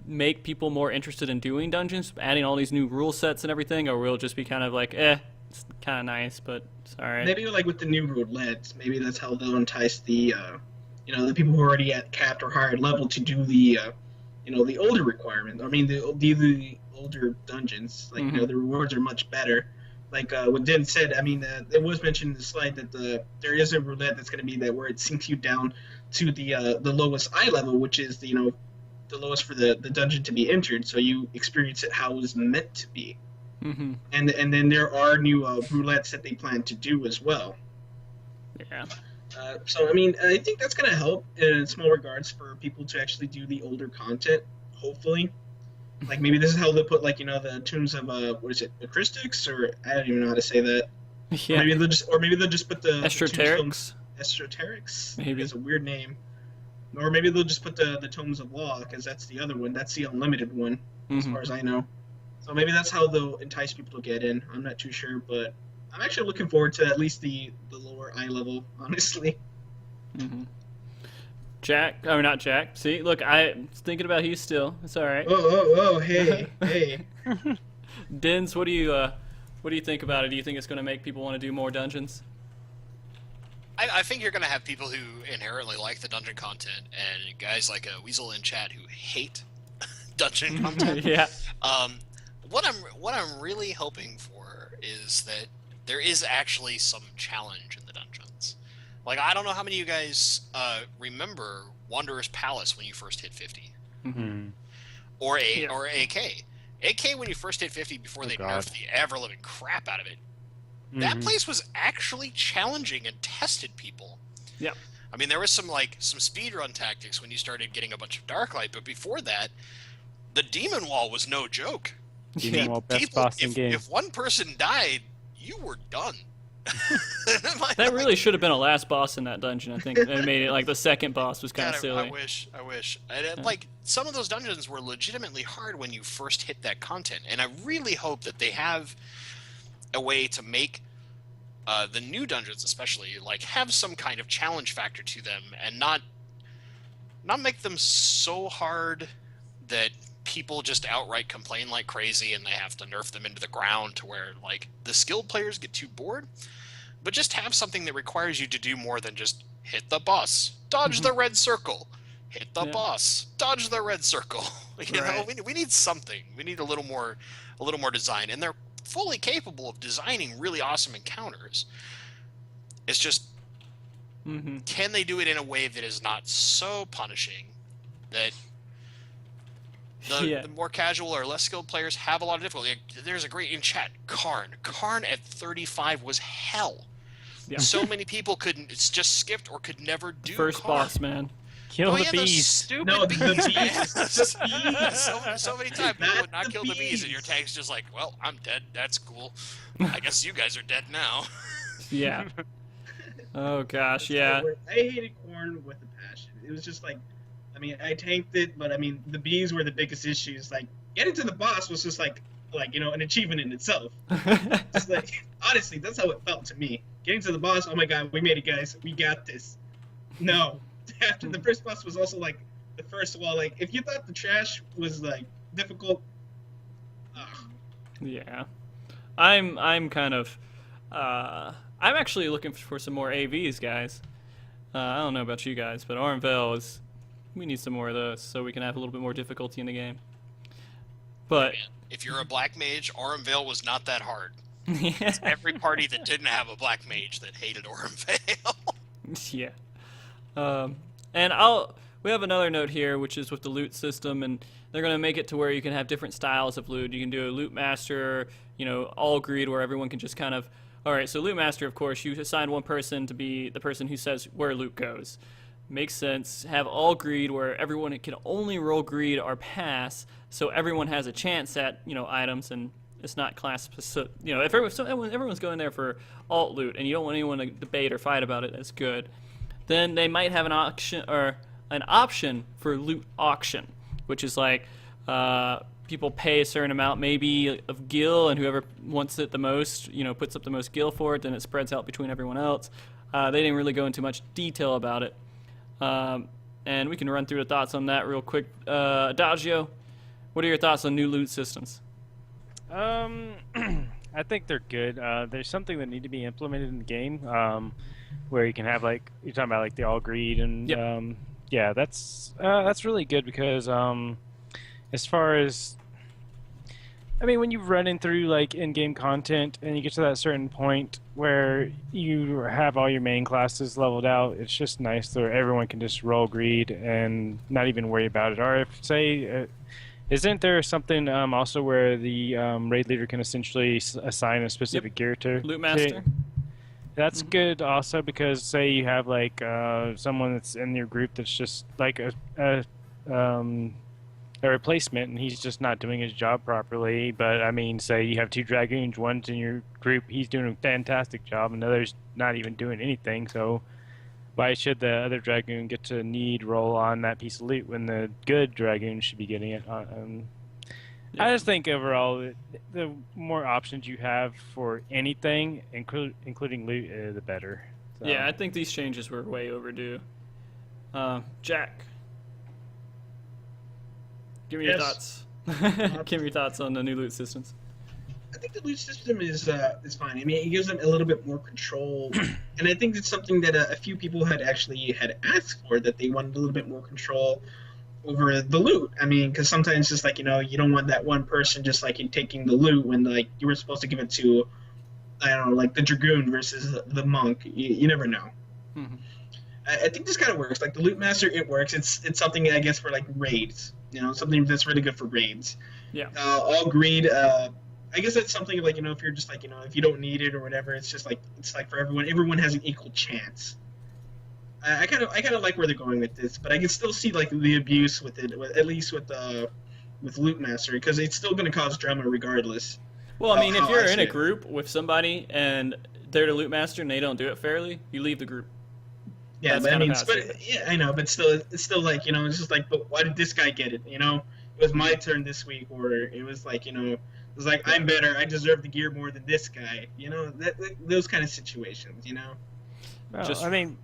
make people more interested in doing dungeons, adding all these new rule sets and everything, or will it just be kind of like, it's kind of nice, but it's all right? Maybe like with the new roulettes, maybe that's how they'll entice the the people who are already at capped or higher level to do the the older requirements. I mean the older dungeons, like the rewards are much better. Like what Din said, I mean, it was mentioned in the slide that there is a roulette that's going to be that where it sinks you down to the lowest eye level, which is the lowest for the dungeon to be entered, so you experience it how it was meant to be. And then there are new roulettes that they plan to do as well. Yeah. So I mean, I think that's going to help in small regards for people to actually do the older content, hopefully. Like maybe this is how they put the tombs of what is it, acoustics, or I don't even know how to say that. Yeah. Maybe they'll just put the Esoterics. Esoterics. Maybe It's a weird name. Or maybe they'll just put the tomes of law, because that's the other one. That's the unlimited one, as far as I know. So maybe that's how they'll entice people to get in. I'm not too sure, but I'm actually looking forward to at least the lower eye level, honestly. Jack, or not Jack. See, look, I'm thinking about you still. It's all right. Oh, hey, hey. Dins, what do you think about it? Do you think it's going to make people want to do more dungeons? I think you're going to have people who inherently like the dungeon content, and guys like Weasel in chat who hate dungeon content. Yeah. What I'm really hoping for is that there is actually some challenge in the dungeons. Like, I don't know how many of you guys remember Wanderer's Palace when you first hit 50. Or AK. AK, when you first hit 50 before they nerfed the ever-living crap out of it, that place was actually challenging and tested people. Yep. I mean, there was some speedrun tactics when you started getting a bunch of Darklight, but before that, the Demon Wall was no joke. Demon Wall, best boss in game. If one person died, you were done. That really should have been a last boss in that dungeon. I think they made it like the second boss was kind of silly. I wish. And, like, some of those dungeons were legitimately hard when you first hit that content, and I really hope that they have a way to make the new dungeons, especially, like, have some kind of challenge factor to them, and not make them so hard that people just outright complain like crazy and they have to nerf them into the ground to where, like, the skilled players get too bored. But just have something that requires you to do more than just hit the boss, dodge the red circle, hit the boss, dodge the red circle. You know, we need something. We need a little more design, and they're fully capable of designing really awesome encounters. It's just Mm-hmm. Can they do it in a way that is not so punishing that the more casual or less skilled players have a lot of difficulty? There's a great in chat, Karn at 35 was hell. Yeah. So many people it's just skipped or could never do First Karn. boss, man. Kill the those bees. stupid No, bees, the bees. man. The bees. So many times people would not the kill the bees, and your bees. tank's just like, well, I'm dead. That's cool. I guess you guys are dead now. Yeah. Oh gosh, yeah. I hated corn with a passion. It was just like, I mean, I tanked it, but I mean, the bees were the biggest issues. Like, getting to the boss was just like an achievement in itself. Just like, honestly, that's how it felt to me. Getting to the boss, oh my god, we made it, guys. We got this. No. After the first boss was also like the first wall. Like, if you thought the trash was like difficult, Yeah. I'm kind of I'm actually looking for some more AVs, guys. I don't know about you guys, but Armvel we need some more of those so we can have a little bit more difficulty in the game. But If you're a black mage, Aurum was not that hard. yeah. Every party that didn't have a black mage that hated Aurum Yeah. And we have another note here, which is with the loot system, and they're going to make it to where you can have different styles of loot. You can do a loot master, all greed, where everyone can just kind of, all right, so loot master, of course, you assign one person to be the person who says where loot goes. Makes sense. Have all greed, where everyone can only roll greed or pass, so everyone has a chance at, items, and it's not class specific. If everyone's going there for alt loot, and you don't want anyone to debate or fight about it, that's good. Then they might have an option for loot auction, which is like people pay a certain amount, maybe of gil, and whoever wants it the most, puts up the most gil for it, then it spreads out between everyone else. They didn't really go into much detail about it, and we can run through the thoughts on that real quick. Adagio, what are your thoughts on new loot systems? I think they're good. There's something that need to be implemented in the game, where you can have you're talking about the all greed and Yep. Yeah, that's really good because as far as when you run in through in-game content and you get to that certain point where you have all your main classes leveled out, it's just nice that everyone can just roll greed and not even worry about it. Or if isn't there something also where the raid leader can essentially assign a specific gear to Loot master? That's good also because say you have someone that's in your group that's just a replacement and he's just not doing his job properly, but say you have two dragoons, one's in your group, he's doing a fantastic job, and the other's not even doing anything, so why should the other dragoon get to need roll on that piece of loot when the good dragoon should be getting it? I just think overall, the more options you have for anything, including loot, the better. So. Yeah, I think these changes were way overdue. Jack, give me your thoughts. Give me your thoughts on the new loot systems. I think the loot system is fine. It gives them a little bit more control, and I think it's something that a few people had asked for, that they wanted a little bit more control over the loot. Because sometimes just you don't want that one person just taking the loot when you were supposed to give it to, I don't know, the dragoon versus the monk. You never know. Mm-hmm. I think this kind of works. The loot master, it works. It's something I guess for raids. Something that's really good for raids. Yeah. All greed. I guess that's something if you're just if you don't need it or whatever, it's just it's for everyone. Everyone has an equal chance. I kind of like where they're going with this, but I can still see the abuse with it, at least with Loot Master, because it's still going to cause drama regardless. Well, if you're in a group with somebody and they're the loot master and they don't do it fairly, you leave the group. Yeah, That's yeah, I know, but still, it's still it's just but why did this guy get it? It was my turn this week, or it was it was I'm better, I deserve the gear more than this guy. Those kind of situations. Well,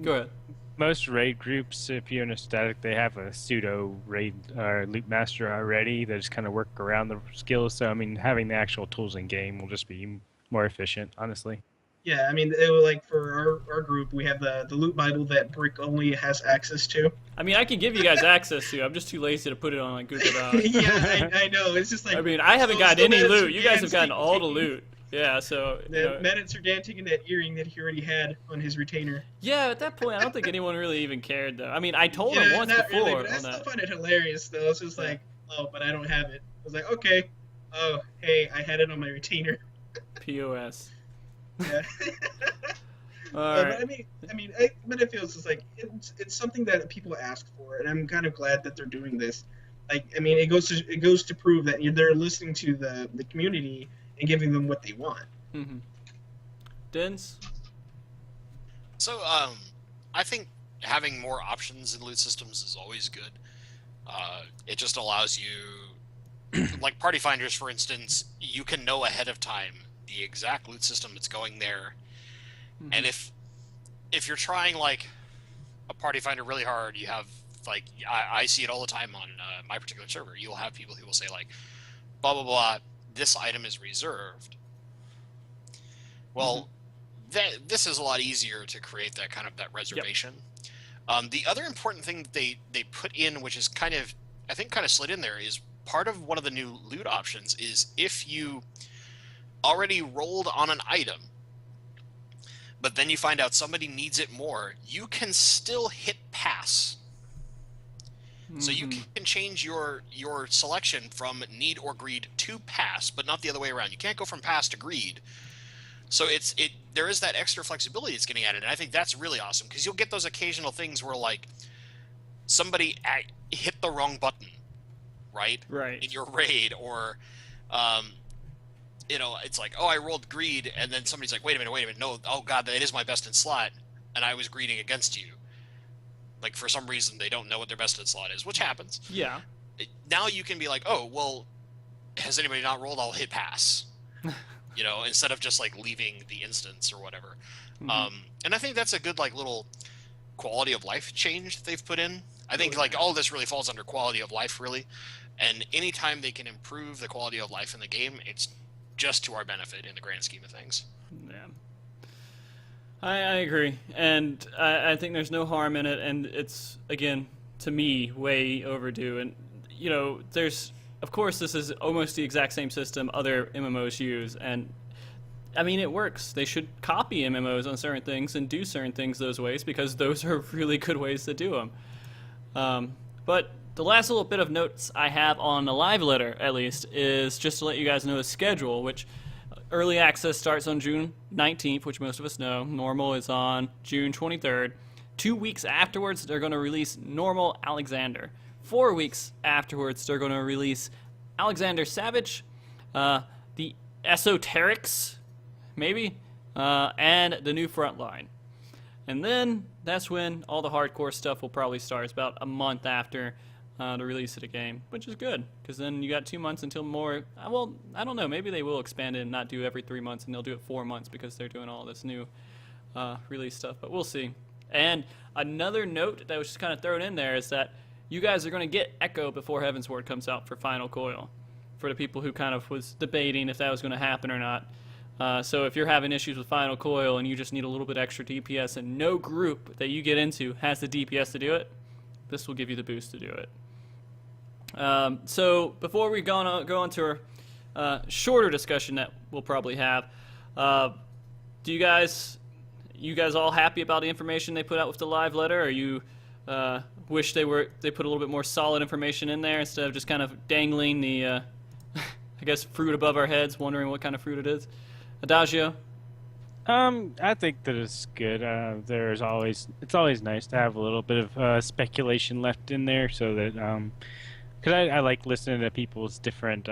Go ahead. most raid groups, if you're in a static, they have a pseudo raid or loot master already that just kind of work around the skills. So having the actual tools in game will just be more efficient, honestly. Yeah, it was for our group, we have the loot Bible that Brick only has access to. I can give you guys access to. I'm just too lazy to put it on Google Docs. Yeah, I know. It's just I haven't gotten any loot. You guys have gotten all the loot. Yeah, so Maddox are taking that earring that he already had on his retainer. yeah, at that point, I don't think anyone really even cared though. I mean, I told him once not before really, but I on still that. find it hilarious though. It's just like, oh, but I don't have it. I was like, okay. Oh, hey, I had it on my retainer. POS. Yeah. All right. But it feels just like it's something that people ask for, and I'm kind of glad that they're doing this. Like, I mean, it goes to prove that they're listening to the community and giving them what they want. Mm-hmm. Dens? So, I think having more options in loot systems is always good. It just allows you, like Party Finders, for instance, you can know ahead of time the exact loot system that's going there. Mm-hmm. And if you're trying, like, a Party Finder really hard, you have, like, I see it all the time on my particular server. You'll have people who will say, like, blah, blah, blah, this item is reserved. Well, this is a lot easier to create that kind of that reservation. Yep. The other important thing that they put in, which is kind of, I think kind of slid in there, is part of one of the new loot options is if you already rolled on an item, but then you find out somebody needs it more, you can still hit pass. So you can change your selection from need or greed to pass, but not the other way around. You can't go from pass to greed. So there is that extra flexibility that's getting added, and I think that's really awesome because you'll get those occasional things where like somebody hit the wrong button, right? In your raid, or it's like, oh, I rolled greed, and then somebody's like, wait a minute, no, oh god, that is my best in slot, and I was greeding against you. Like, for some reason, they don't know what their best in slot is, which happens. Yeah. Now you can be like, oh, well, has anybody not rolled? I'll hit pass. Instead of just, like, leaving the instance or whatever. Mm-hmm. And I think that's a good, like, little quality of life change that they've put in. I think, like, all of this really falls under quality of life, really. And anytime they can improve the quality of life in the game, it's just to our benefit in the grand scheme of things. Yeah. I agree, and I think there's no harm in it, and it's, again, to me, way overdue. And, of course, this is almost the exact same system other MMOs use, and, I mean, it works. They should copy MMOs on certain things and do certain things those ways, because those are really good ways to do them. But the last little bit of notes I have on the live letter, at least, is just to let you guys know the schedule, which early access starts on June 19th, which most of us know. Normal is on June 23rd. 2 weeks afterwards, they're going to release Normal Alexander. 4 weeks afterwards, they're going to release Alexander Savage, the Esoterics, maybe, and the new Frontline. And then that's when all the hardcore stuff will probably start. It's about a month after the release of the game, which is good, because then you got 2 months until more. Well, I don't know. Maybe they will expand it and not do every 3 months, and they'll do it 4 months because they're doing all this new release stuff. But we'll see. And another note that was just kind of thrown in there is that you guys are going to get Echo before Heavensward comes out for Final Coil, for the people who kind of was debating if that was going to happen or not. So if you're having issues with Final Coil and you just need a little bit extra DPS and no group that you get into has the DPS to do it, this will give you the boost to do it. So before we go on to our shorter discussion that we'll probably have, do you guys all happy about the information they put out with the live letter, or you wish they put a little bit more solid information in there instead of just kind of dangling the I guess fruit above our heads, wondering what kind of fruit it is? Adagio? I think that it's good. It's always nice to have a little bit of speculation left in there, so that because I like listening to people's different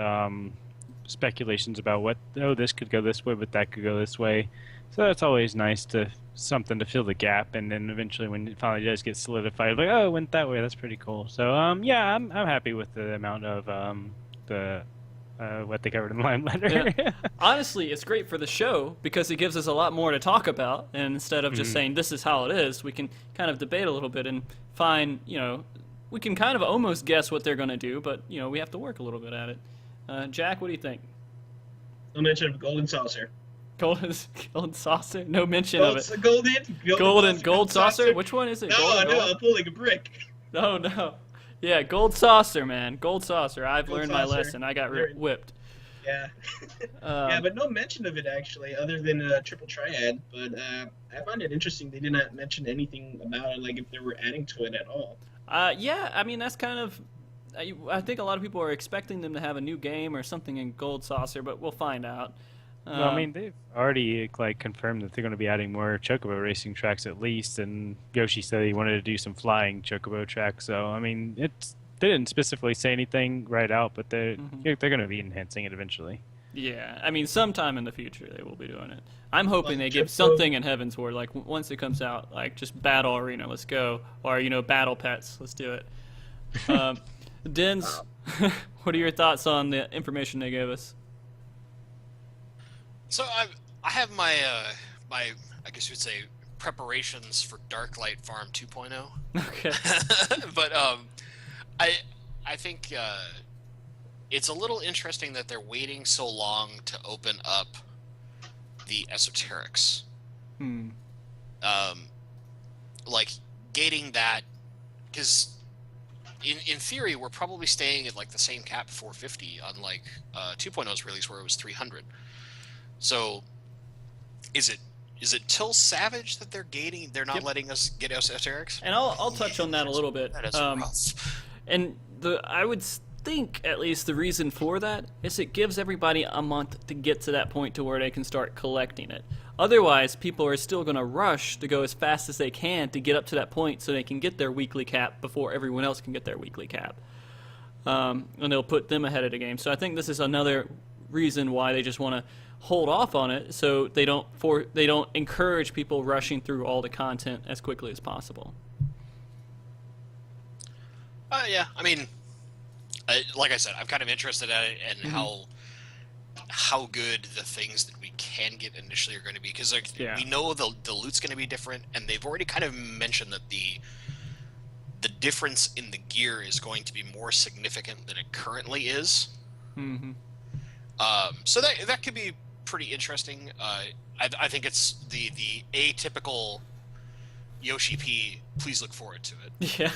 speculations about this could go this way, but that could go this way. So that's always nice something to fill the gap, and then eventually when it finally does get solidified, like, oh, it went that way. That's pretty cool. So yeah, I'm happy with the amount of what they covered in the line letter. Yeah. Honestly, it's great for the show because it gives us a lot more to talk about, and instead of just saying this is how it is, we can kind of debate a little bit and find, we can kind of almost guess what they're going to do, but we have to work a little bit at it. Jack, what do you think? No mention of Golden Saucer. Golden Saucer? No mention of it. Gold Saucer? Which one is it? No, I'm pulling a brick. No. Yeah, Gold Saucer, man. Gold Saucer. I've learned my lesson. I got whipped. Yeah. Yeah, Um, but no mention of it actually, other than Triple Triad. But I find it interesting they did not mention anything about it, like if they were adding to it at all. yeah, I mean that's kind of. I think a lot of people are expecting them to have a new game or something in Gold Saucer, but we'll find out. Well, I mean, they've already like confirmed that they're going to be adding more Chocobo racing tracks at least, and Yoshi said he wanted to do some flying Chocobo tracks. So, I mean, they didn't specifically say anything right out, but they're going to be enhancing it eventually. Yeah, I mean, sometime in the future they will be doing it. I'm hoping Like they give Chocobo- something in Heaven's Ward, like once it comes out, like just Battle Arena, let's go, or Battle Pets, let's do it. Dens, what are your thoughts on the information they gave us? So I have my my I guess you would say preparations for Darklight Farm 2.0. Okay. But I think it's a little interesting that they're waiting so long to open up the esoterics. Like gating that, because in theory we're probably staying at like the same cap 450, unlike 2.0's release where it was 300. So is it till Savage that they're gating? They're not letting us get esoterics? And I'll touch on that a little bit. That is rough. And I would think at least the reason for that is it gives everybody a month to get to that point to where they can start collecting it. Otherwise, people are still going to rush to go as fast as they can to get up to that point so they can get their weekly cap before everyone else can get their weekly cap. And they'll put them ahead of the game. So I think this is another reason why they just want to hold off on it so they don't encourage people rushing through all the content as quickly as possible. Yeah, I mean, like I said, I'm kind of interested in it and how good the things that we can get initially are going to be, because we know the loot's going to be different, and they've already kind of mentioned that the difference in the gear is going to be more significant than it currently is. So that could be pretty interesting. I think it's the atypical Yoshi P. Please look forward to it. Yeah.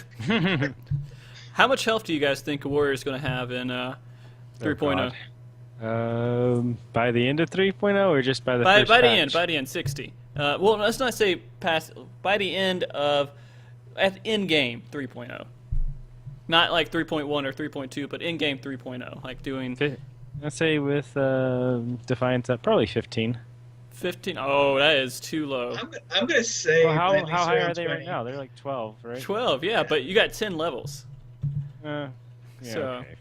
How much health do you guys think a warrior is going to have in 3.0? By the end of 3.0 or just by the first by patch? the end 60. Well, let's not say past, by the end of in game 3.0. Not like 3.1 or 3.2, but in game 3.0, like doing Let's say with Defiance at probably 15. 15. Oh, that is too low. I'm gonna say. Well, how at least high around are they 20. right now? They're like 12, right? 12, yeah, but you got 10 levels. Yeah, So- okay.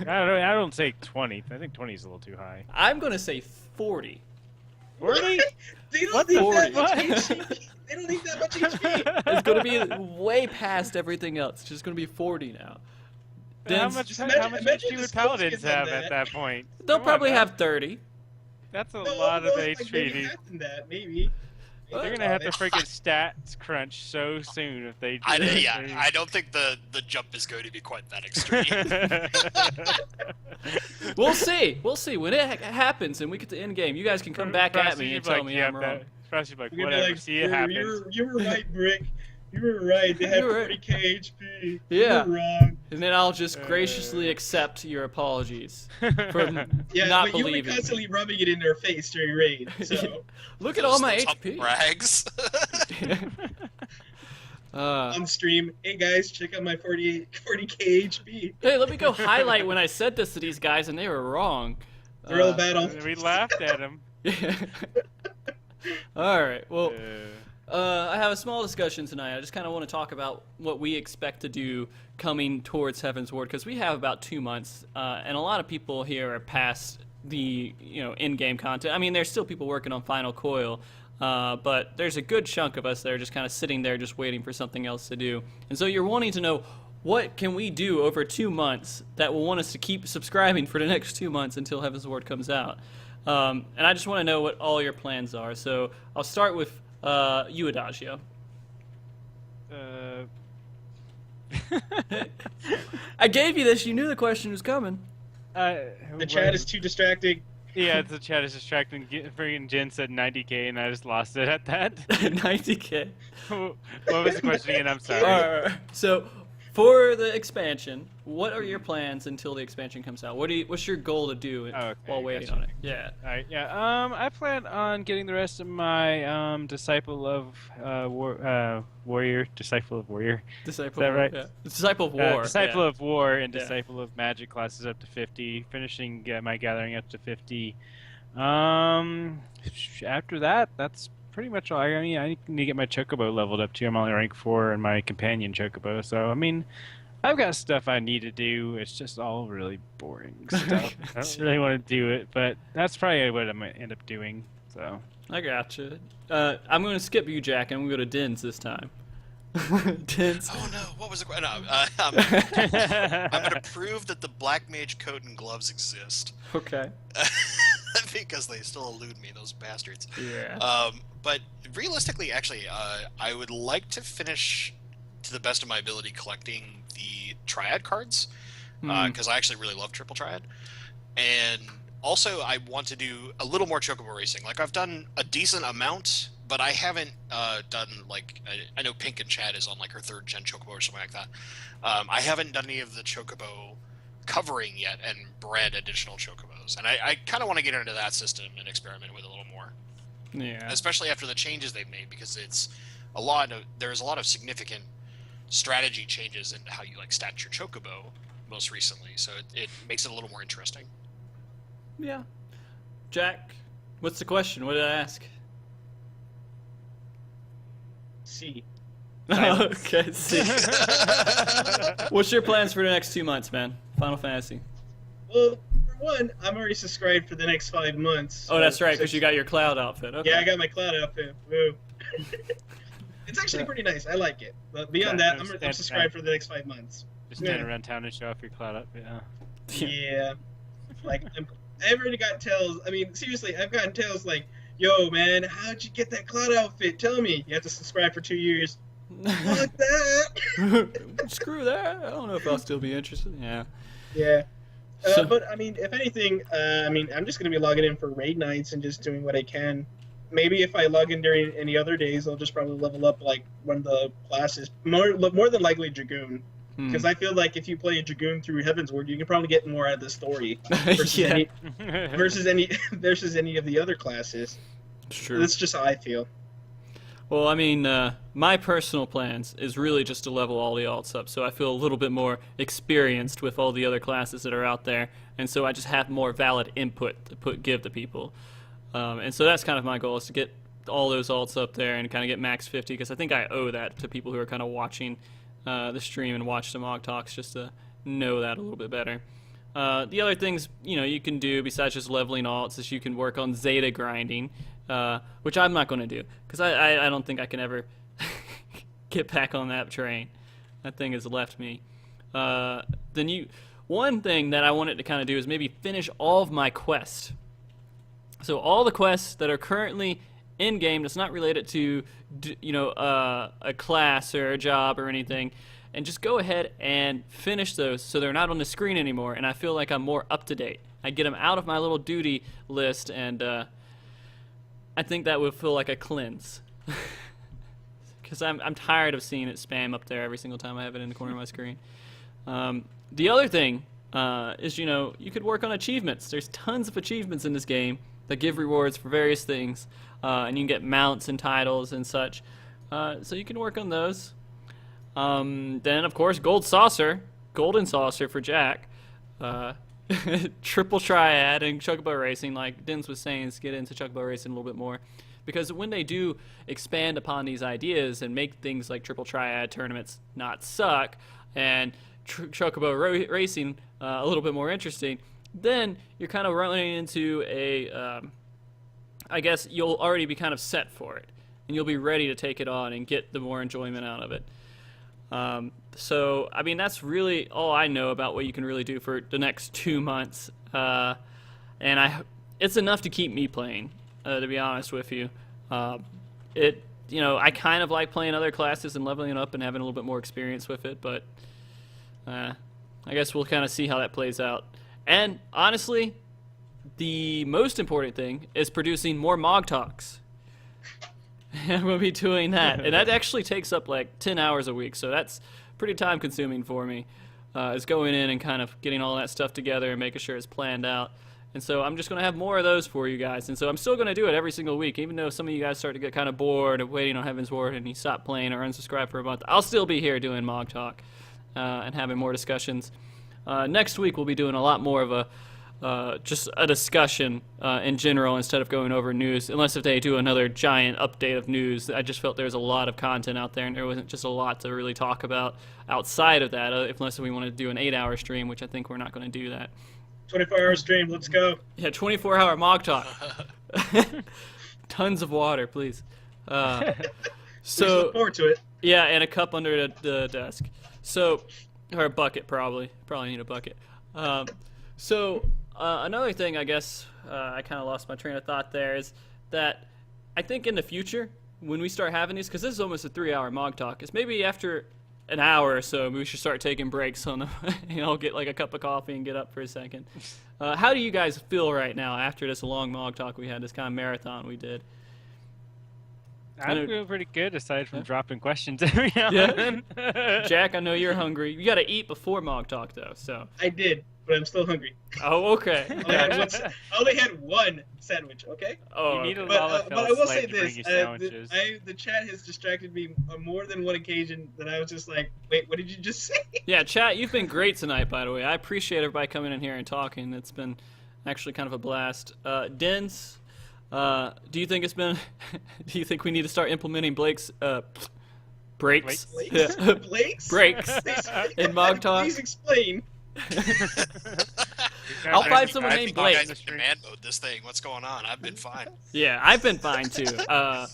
I don't say 20. I think 20 is a little too high. I'm going to say 40. 40? They don't What need the that much fuck? HP. They don't need that much HP. It's going to be way past everything else. It's just going to be 40 now. How Dens- much Just imagine HP the would skills Paladins kids on have that. at that point? They'll Come on, probably man. have 30. That's a No, lot of like HP, maybe dude. half than that, maybe. They're gonna have to freaking stats crunch so soon if they do. I don't think the jump is going to be quite that extreme. We'll see. We'll see. When it happens and we get to end game, you guys can come back at me and tell me I'm wrong. Frosty like, We're gonna be whatever, like, see it happens. You were right, Brick. You were right. They have You were right. 40k HP. Yeah. You were wrong. And then I'll just graciously accept your apologies for Yeah, not but you were believing. constantly rubbing it in their face during raid. So Look at all my Those HP. brags. on stream, hey guys, check out my 40k HP. Hey, let me go highlight when I said this to these guys and they were wrong. Thrill battle. We laughed at him. All right. Well, I have a small discussion tonight. I just kind of want to talk about what we expect to do coming towards Heaven's Ward, because we have about 2 months, and a lot of people here are past the in-game content. I mean, there's still people working on Final Coil, but there's a good chunk of us that are just kind of sitting there just waiting for something else to do. And so you're wanting to know, what can we do over 2 months that will want us to keep subscribing for the next 2 months until Heaven's Ward comes out? And I just want to know what all your plans are. So I'll start with you, Adagio. I gave you this. You knew the question was coming. The chat is too distracting. Yeah, the chat is distracting. Freaking Jen said 90k, and I just lost it at that. 90K. What was the question again? I'm sorry. All right. So for the expansion, what are your plans until the expansion comes out? What's your goal to do while waiting on it? Yeah. All right, yeah. I plan on getting the rest of my Disciple of Warrior. Is that right? Yeah. Disciple of War. Disciple yeah. of War and Yeah. Disciple of Magic classes up to 50. Finishing my gathering up to 50. After that, that's pretty much all. I need to get my Chocobo leveled up too. I'm only rank 4 and my companion Chocobo. So I mean, I've got stuff I need to do. It's just all really boring stuff. I don't really want to do it, but that's probably what I'm gonna end up doing. So I gotcha. I'm going to skip you, Jack, and I'm going to go to Dins this time. Dins. Oh no! What was the question? No, I'm gonna prove that the Black Mage coat and gloves exist. Okay. Because they still elude me, those bastards. Yeah. But realistically, actually, I would like to finish, to the best of my ability, collecting the Triad cards, because I actually really love Triple Triad. And also, I want to do a little more Chocobo racing. Like, I've done a decent amount, but I haven't done, like, I know Pink and Chad is on, like, her 3rd gen Chocobo or something like that. I haven't done any of the Chocobo covering yet and bred additional Chocobos. And I kind of want to get into that system and experiment with it a little more. Yeah. Especially after the changes they've made, because there's a lot of significant strategy changes in how you, like, stat your Chocobo most recently. So it makes it a little more interesting. Yeah. Jack, what's the question? What did I ask? C. Okay, see. What's your plans for the next 2 months, man? Final Fantasy. Well, for one, I'm already subscribed for the next 5 months. Oh, that's right, because you got your cloud outfit. Okay. Yeah, I got my cloud outfit. Woo. It's actually pretty nice. I like it. But beyond that, I'm subscribed for the next 5 months. just stand around town and show off your cloud up. Yeah. Yeah. Like, I've already got tells. I mean, seriously, I've gotten tells like, yo, man, how'd you get that cloud outfit? Tell me. You have to subscribe for 2 years. Fuck that. Screw that. I don't know if I'll still be interested. Yeah. Yeah. But, I mean, if anything, I'm just going to be logging in for raid nights and just doing what I can. Maybe if I log in during any other days, I'll just probably level up, like, one of the classes. More than likely Dragoon. Because I feel like if you play a Dragoon through Heavensward, you can probably get more out of the story versus, Yeah. versus any of the other classes. It's true. That's just how I feel. Well, I mean, my personal plans is really just to level all the alts up, so I feel a little bit more experienced with all the other classes that are out there, and so I just have more valid input to give to people. And so that's kind of my goal, is to get all those alts up there and kind of get max 50, because I think I owe that to people who are kind of watching the stream and watch the MogTalks, just to know that a little bit better. The other things, you can do besides just leveling alts is you can work on Zeta grinding, which I'm not going to do, because I don't think I can ever get back on that train. That thing has left me. One thing that I wanted to kind of do is maybe finish all of my quests. So all the quests that are currently in game that's not related to a class or a job or anything, and just go ahead and finish those so they're not on the screen anymore, and I feel like I'm more up to date. I get them out of my little duty list, and I think that would feel like a cleanse. Because I'm tired of seeing it spam up there every single time I have it in the corner of my screen. The other thing is, you could work on achievements. There's tons of achievements in this game that give rewards for various things, and you can get mounts and titles and such. So you can work on those. Then, of course, Golden Saucer for Jack. Triple Triad and Chocobo Racing, like Dins was saying, is get into Chocobo Racing a little bit more. Because when they do expand upon these ideas and make things like Triple Triad tournaments not suck, and Chocobo Racing a little bit more interesting, then you're kind of running into I guess you'll already be kind of set for it, and you'll be ready to take it on and get the more enjoyment out of it. So, I mean, that's really all I know about what you can really do for the next 2 months. And it's enough to keep me playing, to be honest with you. I kind of like playing other classes and leveling it up and having a little bit more experience with it, but I guess we'll kind of see how that plays out. And honestly, the most important thing is producing more MogTalks. I'm going to be doing that. And that actually takes up like 10 hours a week, so that's pretty time consuming for me. Is going in and kind of getting all that stuff together and making sure it's planned out. And so I'm just going to have more of those for you guys. And so I'm still going to do it every single week, even though some of you guys start to get kind of bored of waiting on Heaven's Ward and you stop playing or unsubscribe for a month. I'll still be here doing MogTalk and having more discussions. Next week we'll be doing a lot more of just a discussion in general instead of going over news, unless if they do another giant update of news. I just felt there was a lot of content out there and there wasn't just a lot to really talk about outside of that, unless we want to do an 8-hour stream, which I think we're not going to do that. 24-hour stream, let's go. Yeah, 24-hour MogTalk. Tons of water, please. So look forward to it. Yeah, and a cup under the desk. So, or a bucket, probably need a bucket. Another thing, I guess, I kind of lost my train of thought there, is that I think in the future, when we start having these, because this is almost a 3-hour MogTalk, is maybe after an hour or so, we should start taking breaks on the, get like a cup of coffee and get up for a second. How do you guys feel right now after this long MogTalk we had, this kind of marathon we did? I feel pretty good, aside from dropping questions every now and then. Jack, I know you're hungry. You got to eat before MogTalk, though. So I did, but I'm still hungry. Oh, okay. I only had one sandwich, okay? Oh, you need a but I will say to this: bring your sandwiches. the chat has distracted me on more than one occasion. That I was just like, "Wait, what did you just say?" Yeah, chat, you've been great tonight, by the way. I appreciate everybody coming in here and talking. It's been actually kind of a blast. Dens, do you think it's been? Do you think we need to start implementing Blake's breaks? Blake's breaks in MogTalk? Please explain. I'll find someone I named think Blake. you guys have demand mode this thing. What's going on? I've been fine. Yeah, I've been fine too. I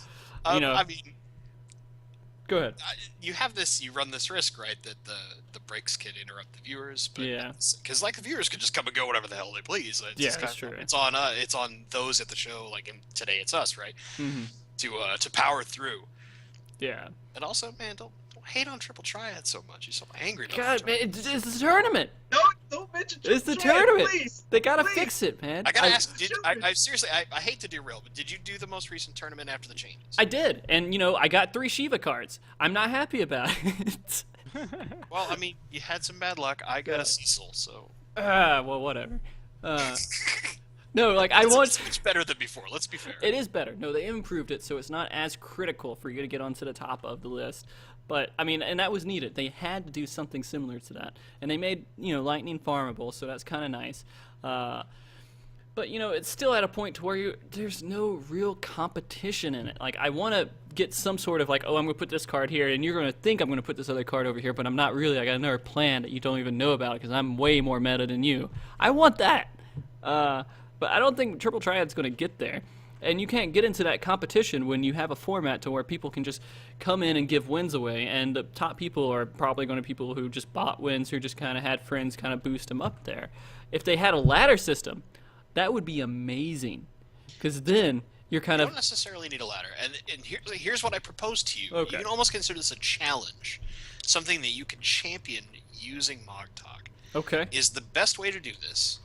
mean, go ahead. You have this. You run this risk, right? That the breaks can interrupt the viewers. But Yeah. Because like the viewers could just come and go whatever the hell they please. It's Yeah, just that's kinda- true. It's on those at the show. Like today, it's us, right? Mm-hmm. To power through. Yeah. And also, man, don't hate on Triple Triad so much. You're so angry about God, Triple man, it's the tournament. Don't mention It's the Triple Triad, tournament. please. They gotta Please. fix it, man. I gotta ask. I seriously, I hate to derail, but did you do the most recent tournament after the changes? I did, and I got 3 Shiva cards. I'm not happy about it. Well, I mean, you had some bad luck. I got a Cecil, so. Well, whatever. No, like I want. It's much better than before. Let's be fair. It is better. No, they improved it, so it's not as critical for you to get onto the top of the list. But I mean, and that was needed. They had to do something similar to that, and they made Lightning farmable, so that's kind of nice. But it's still at a point to where there's no real competition in it. Like I want to get some sort of like, oh, I'm gonna put this card here, and you're gonna think I'm gonna put this other card over here, but I'm not really. I got another plan that you don't even know about because I'm way more meta than you. I want that. But I don't think Triple Triad's going to get there. And you can't get into that competition when you have a format to where people can just come in and give wins away. And the top people are probably going to be people who just bought wins, who just kind of had friends kind of boost them up there. If they had a ladder system, that would be amazing. Because then you're kind You of... don't necessarily need a ladder. And here's what I propose to you. Okay. You can almost consider this a challenge. Something that you can champion using MogTalk. Okay. Is the best way to do this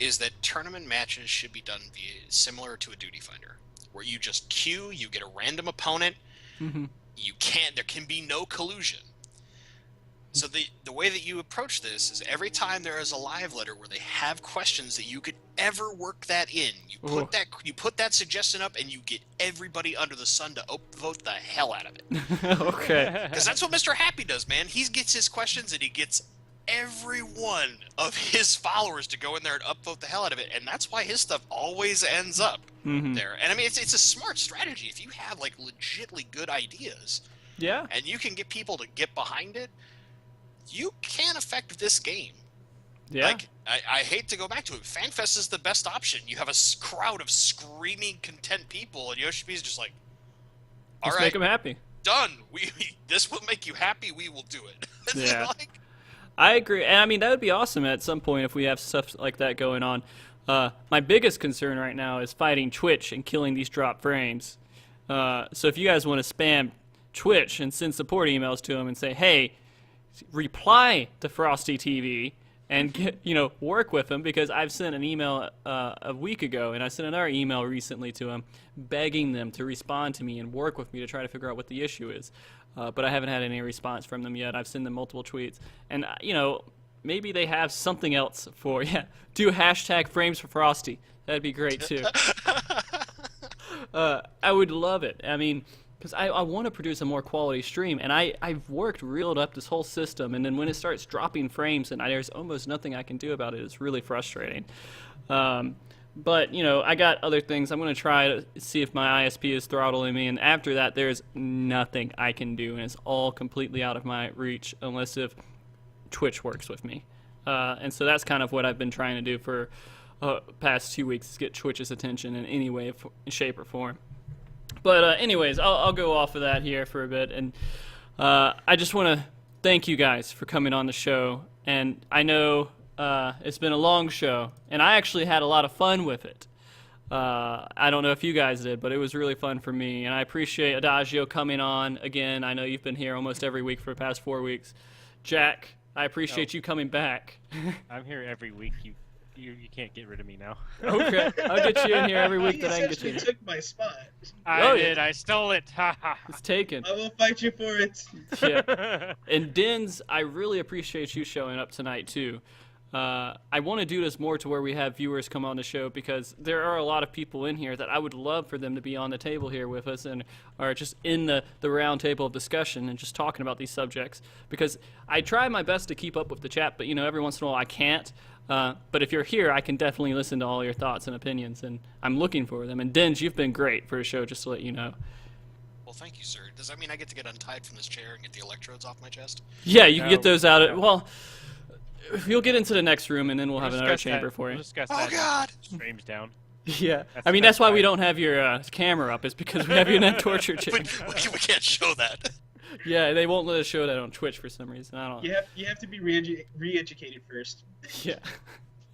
is that tournament matches should be done similar to a duty finder, where you just queue, you get a random opponent, Mm-hmm. there can be no collusion. So the way that you approach this is every time there is a live letter where they have questions that you could ever work that in, you put that suggestion up and you get everybody under the sun to upvote the hell out of it. Okay. Because that's what Mr. Happy does, man. He gets his questions and he gets every one of his followers to go in there and upvote the hell out of it, and that's why his stuff always ends up there. And I mean, it's a smart strategy. If you have like legitly good ideas, Yeah. and you can get people to get behind it, you can affect this game. Yeah. Like, I hate to go back to it. FanFest is the best option. You have a crowd of screaming, content people, and Yoshi's just like, all Let's right, make them happy. done. This will make you happy. We will do it. Yeah. Like, I agree, and I mean that would be awesome at some point if we have stuff like that going on. My biggest concern right now is fighting Twitch and killing these drop frames. So if you guys want to spam Twitch and send support emails to them and say, hey, reply to Frosty TV and get, work with them, because I've sent an email a week ago, and I sent another email recently to them begging them to respond to me and work with me to try to figure out what the issue is. But I haven't had any response from them yet. I've sent them multiple tweets. And, maybe they have something else for, do hashtag frames for Frosty. That'd be great, too. I would love it. I mean, because I want to produce a more quality stream, and I've worked reeled up this whole system, and then when it starts dropping frames and there's almost nothing I can do about it, it's really frustrating. But, I got other things. I'm going to try to see if my ISP is throttling me, and after that, there's nothing I can do, and it's all completely out of my reach unless if Twitch works with me. And so that's kind of what I've been trying to do for past 2 weeks, is get Twitch's attention in any way, shape, or form. But anyways, I'll go off of that here for a bit, and I just want to thank you guys for coming on the show. And I know it's been a long show, and I actually had a lot of fun with it. I don't know if you guys did, but it was really fun for me, and I appreciate Adagio coming on again. I know you've been here almost every week for the past 4 weeks. Jack, I appreciate you coming back. I'm here every week. You can't get rid of me now. Okay, I'll get you in here every week that I can get you in. You took my spot. I did. I stole it. It's taken. I will fight you for it. Yeah. And Dins, I really appreciate you showing up tonight too. I want to do this more to where we have viewers come on the show, because there are a lot of people in here that I would love for them to be on the table here with us and are just in the round table of discussion and just talking about these subjects. Because I try my best to keep up with the chat, but every once in a while I can't. But if you're here, I can definitely listen to all your thoughts and opinions, and I'm looking for them. And Dins, you've been great for a show, just to let you know. Well, thank you, sir. Does that mean I get to get untied from this chair and get the electrodes off my chest? Yeah, you can get those out. Well, you'll get into the next room, and then we'll have another chamber for you. We'll discuss Oh, that. God! Streams down. Yeah, That's I mean the that's best why we part. don't have your camera up, is because we have you in that torture chamber. We can't show that. Yeah, they won't let us show that on Twitch for some reason. I don't. You have to be re-educated first. Yeah.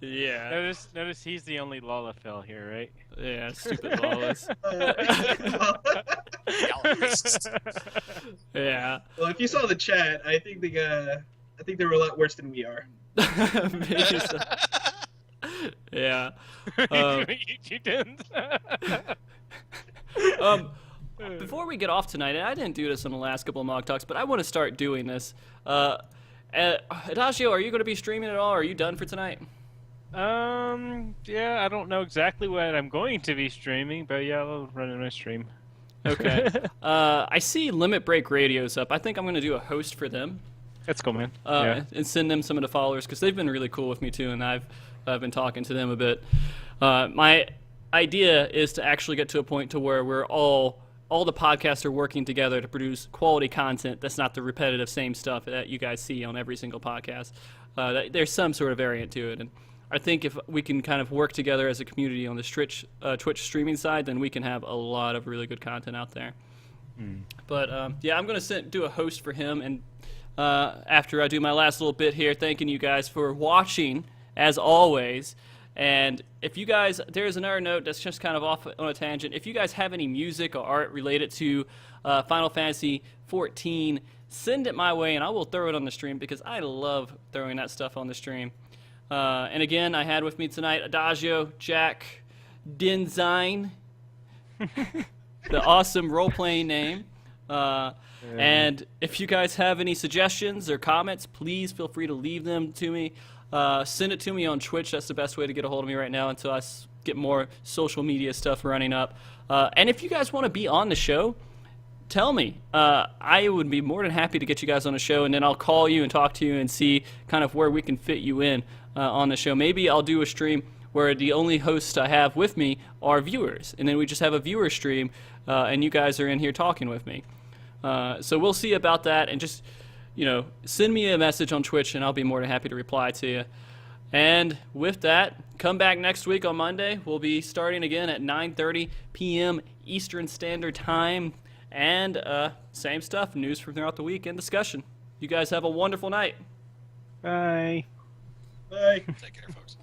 Yeah. Notice he's the only Lollafell here, right? Yeah. Stupid lawless. Yeah. Well, if you saw the chat, I think they were a lot worse than we are. Maybe so. Yeah. You didn't. Before we get off tonight, and I didn't do this on the last couple of Mog Talks, but I want to start doing this. Adagio, are you going to be streaming at all? Or are you done for tonight? Yeah, I don't know exactly what I'm going to be streaming, but yeah, I'll run in my stream. Okay. I see Limit Break Radio's up. I think I'm going to do a host for them. That's cool, man. Yeah. And send them some of the followers, because they've been really cool with me too, and I've been talking to them a bit. My idea is to actually get to a point to where we're all the podcasts are working together to produce quality content that's not the repetitive same stuff that you guys see on every single podcast. There's some sort of variant to it, and I think if we can kind of work together as a community on the Twitch streaming side, then we can have a lot of really good content out there. But yeah, I'm going to do a host for him, and after I do my last little bit here, thanking you guys for watching, as always. And if you guys, there's another note that's just kind of off on a tangent. If you guys have any music or art related to Final Fantasy 14, send it my way, and I will throw it on the stream, because I love throwing that stuff on the stream. And again, I had with me tonight Adagio, Jack, Denzine, the awesome role-playing name. And if you guys have any suggestions or comments, please feel free to leave them to me. Send it to me on Twitch. That's the best way to get a hold of me right now until I get more social media stuff running up. And if you guys want to be on the show, tell me. I would be more than happy to get you guys on the show, and then I'll call you and talk to you and see kind of where we can fit you in on the show. Maybe I'll do a stream where the only hosts I have with me are viewers, and then we just have a viewer stream, and you guys are in here talking with me. So we'll see about that, and just, send me a message on Twitch, and I'll be more than happy to reply to you. And with that, come back next week on Monday. We'll be starting again at 9:30 p.m. Eastern Standard Time, and same stuff, news from throughout the week and discussion. You guys have a wonderful night. Bye. Bye. Take care, folks.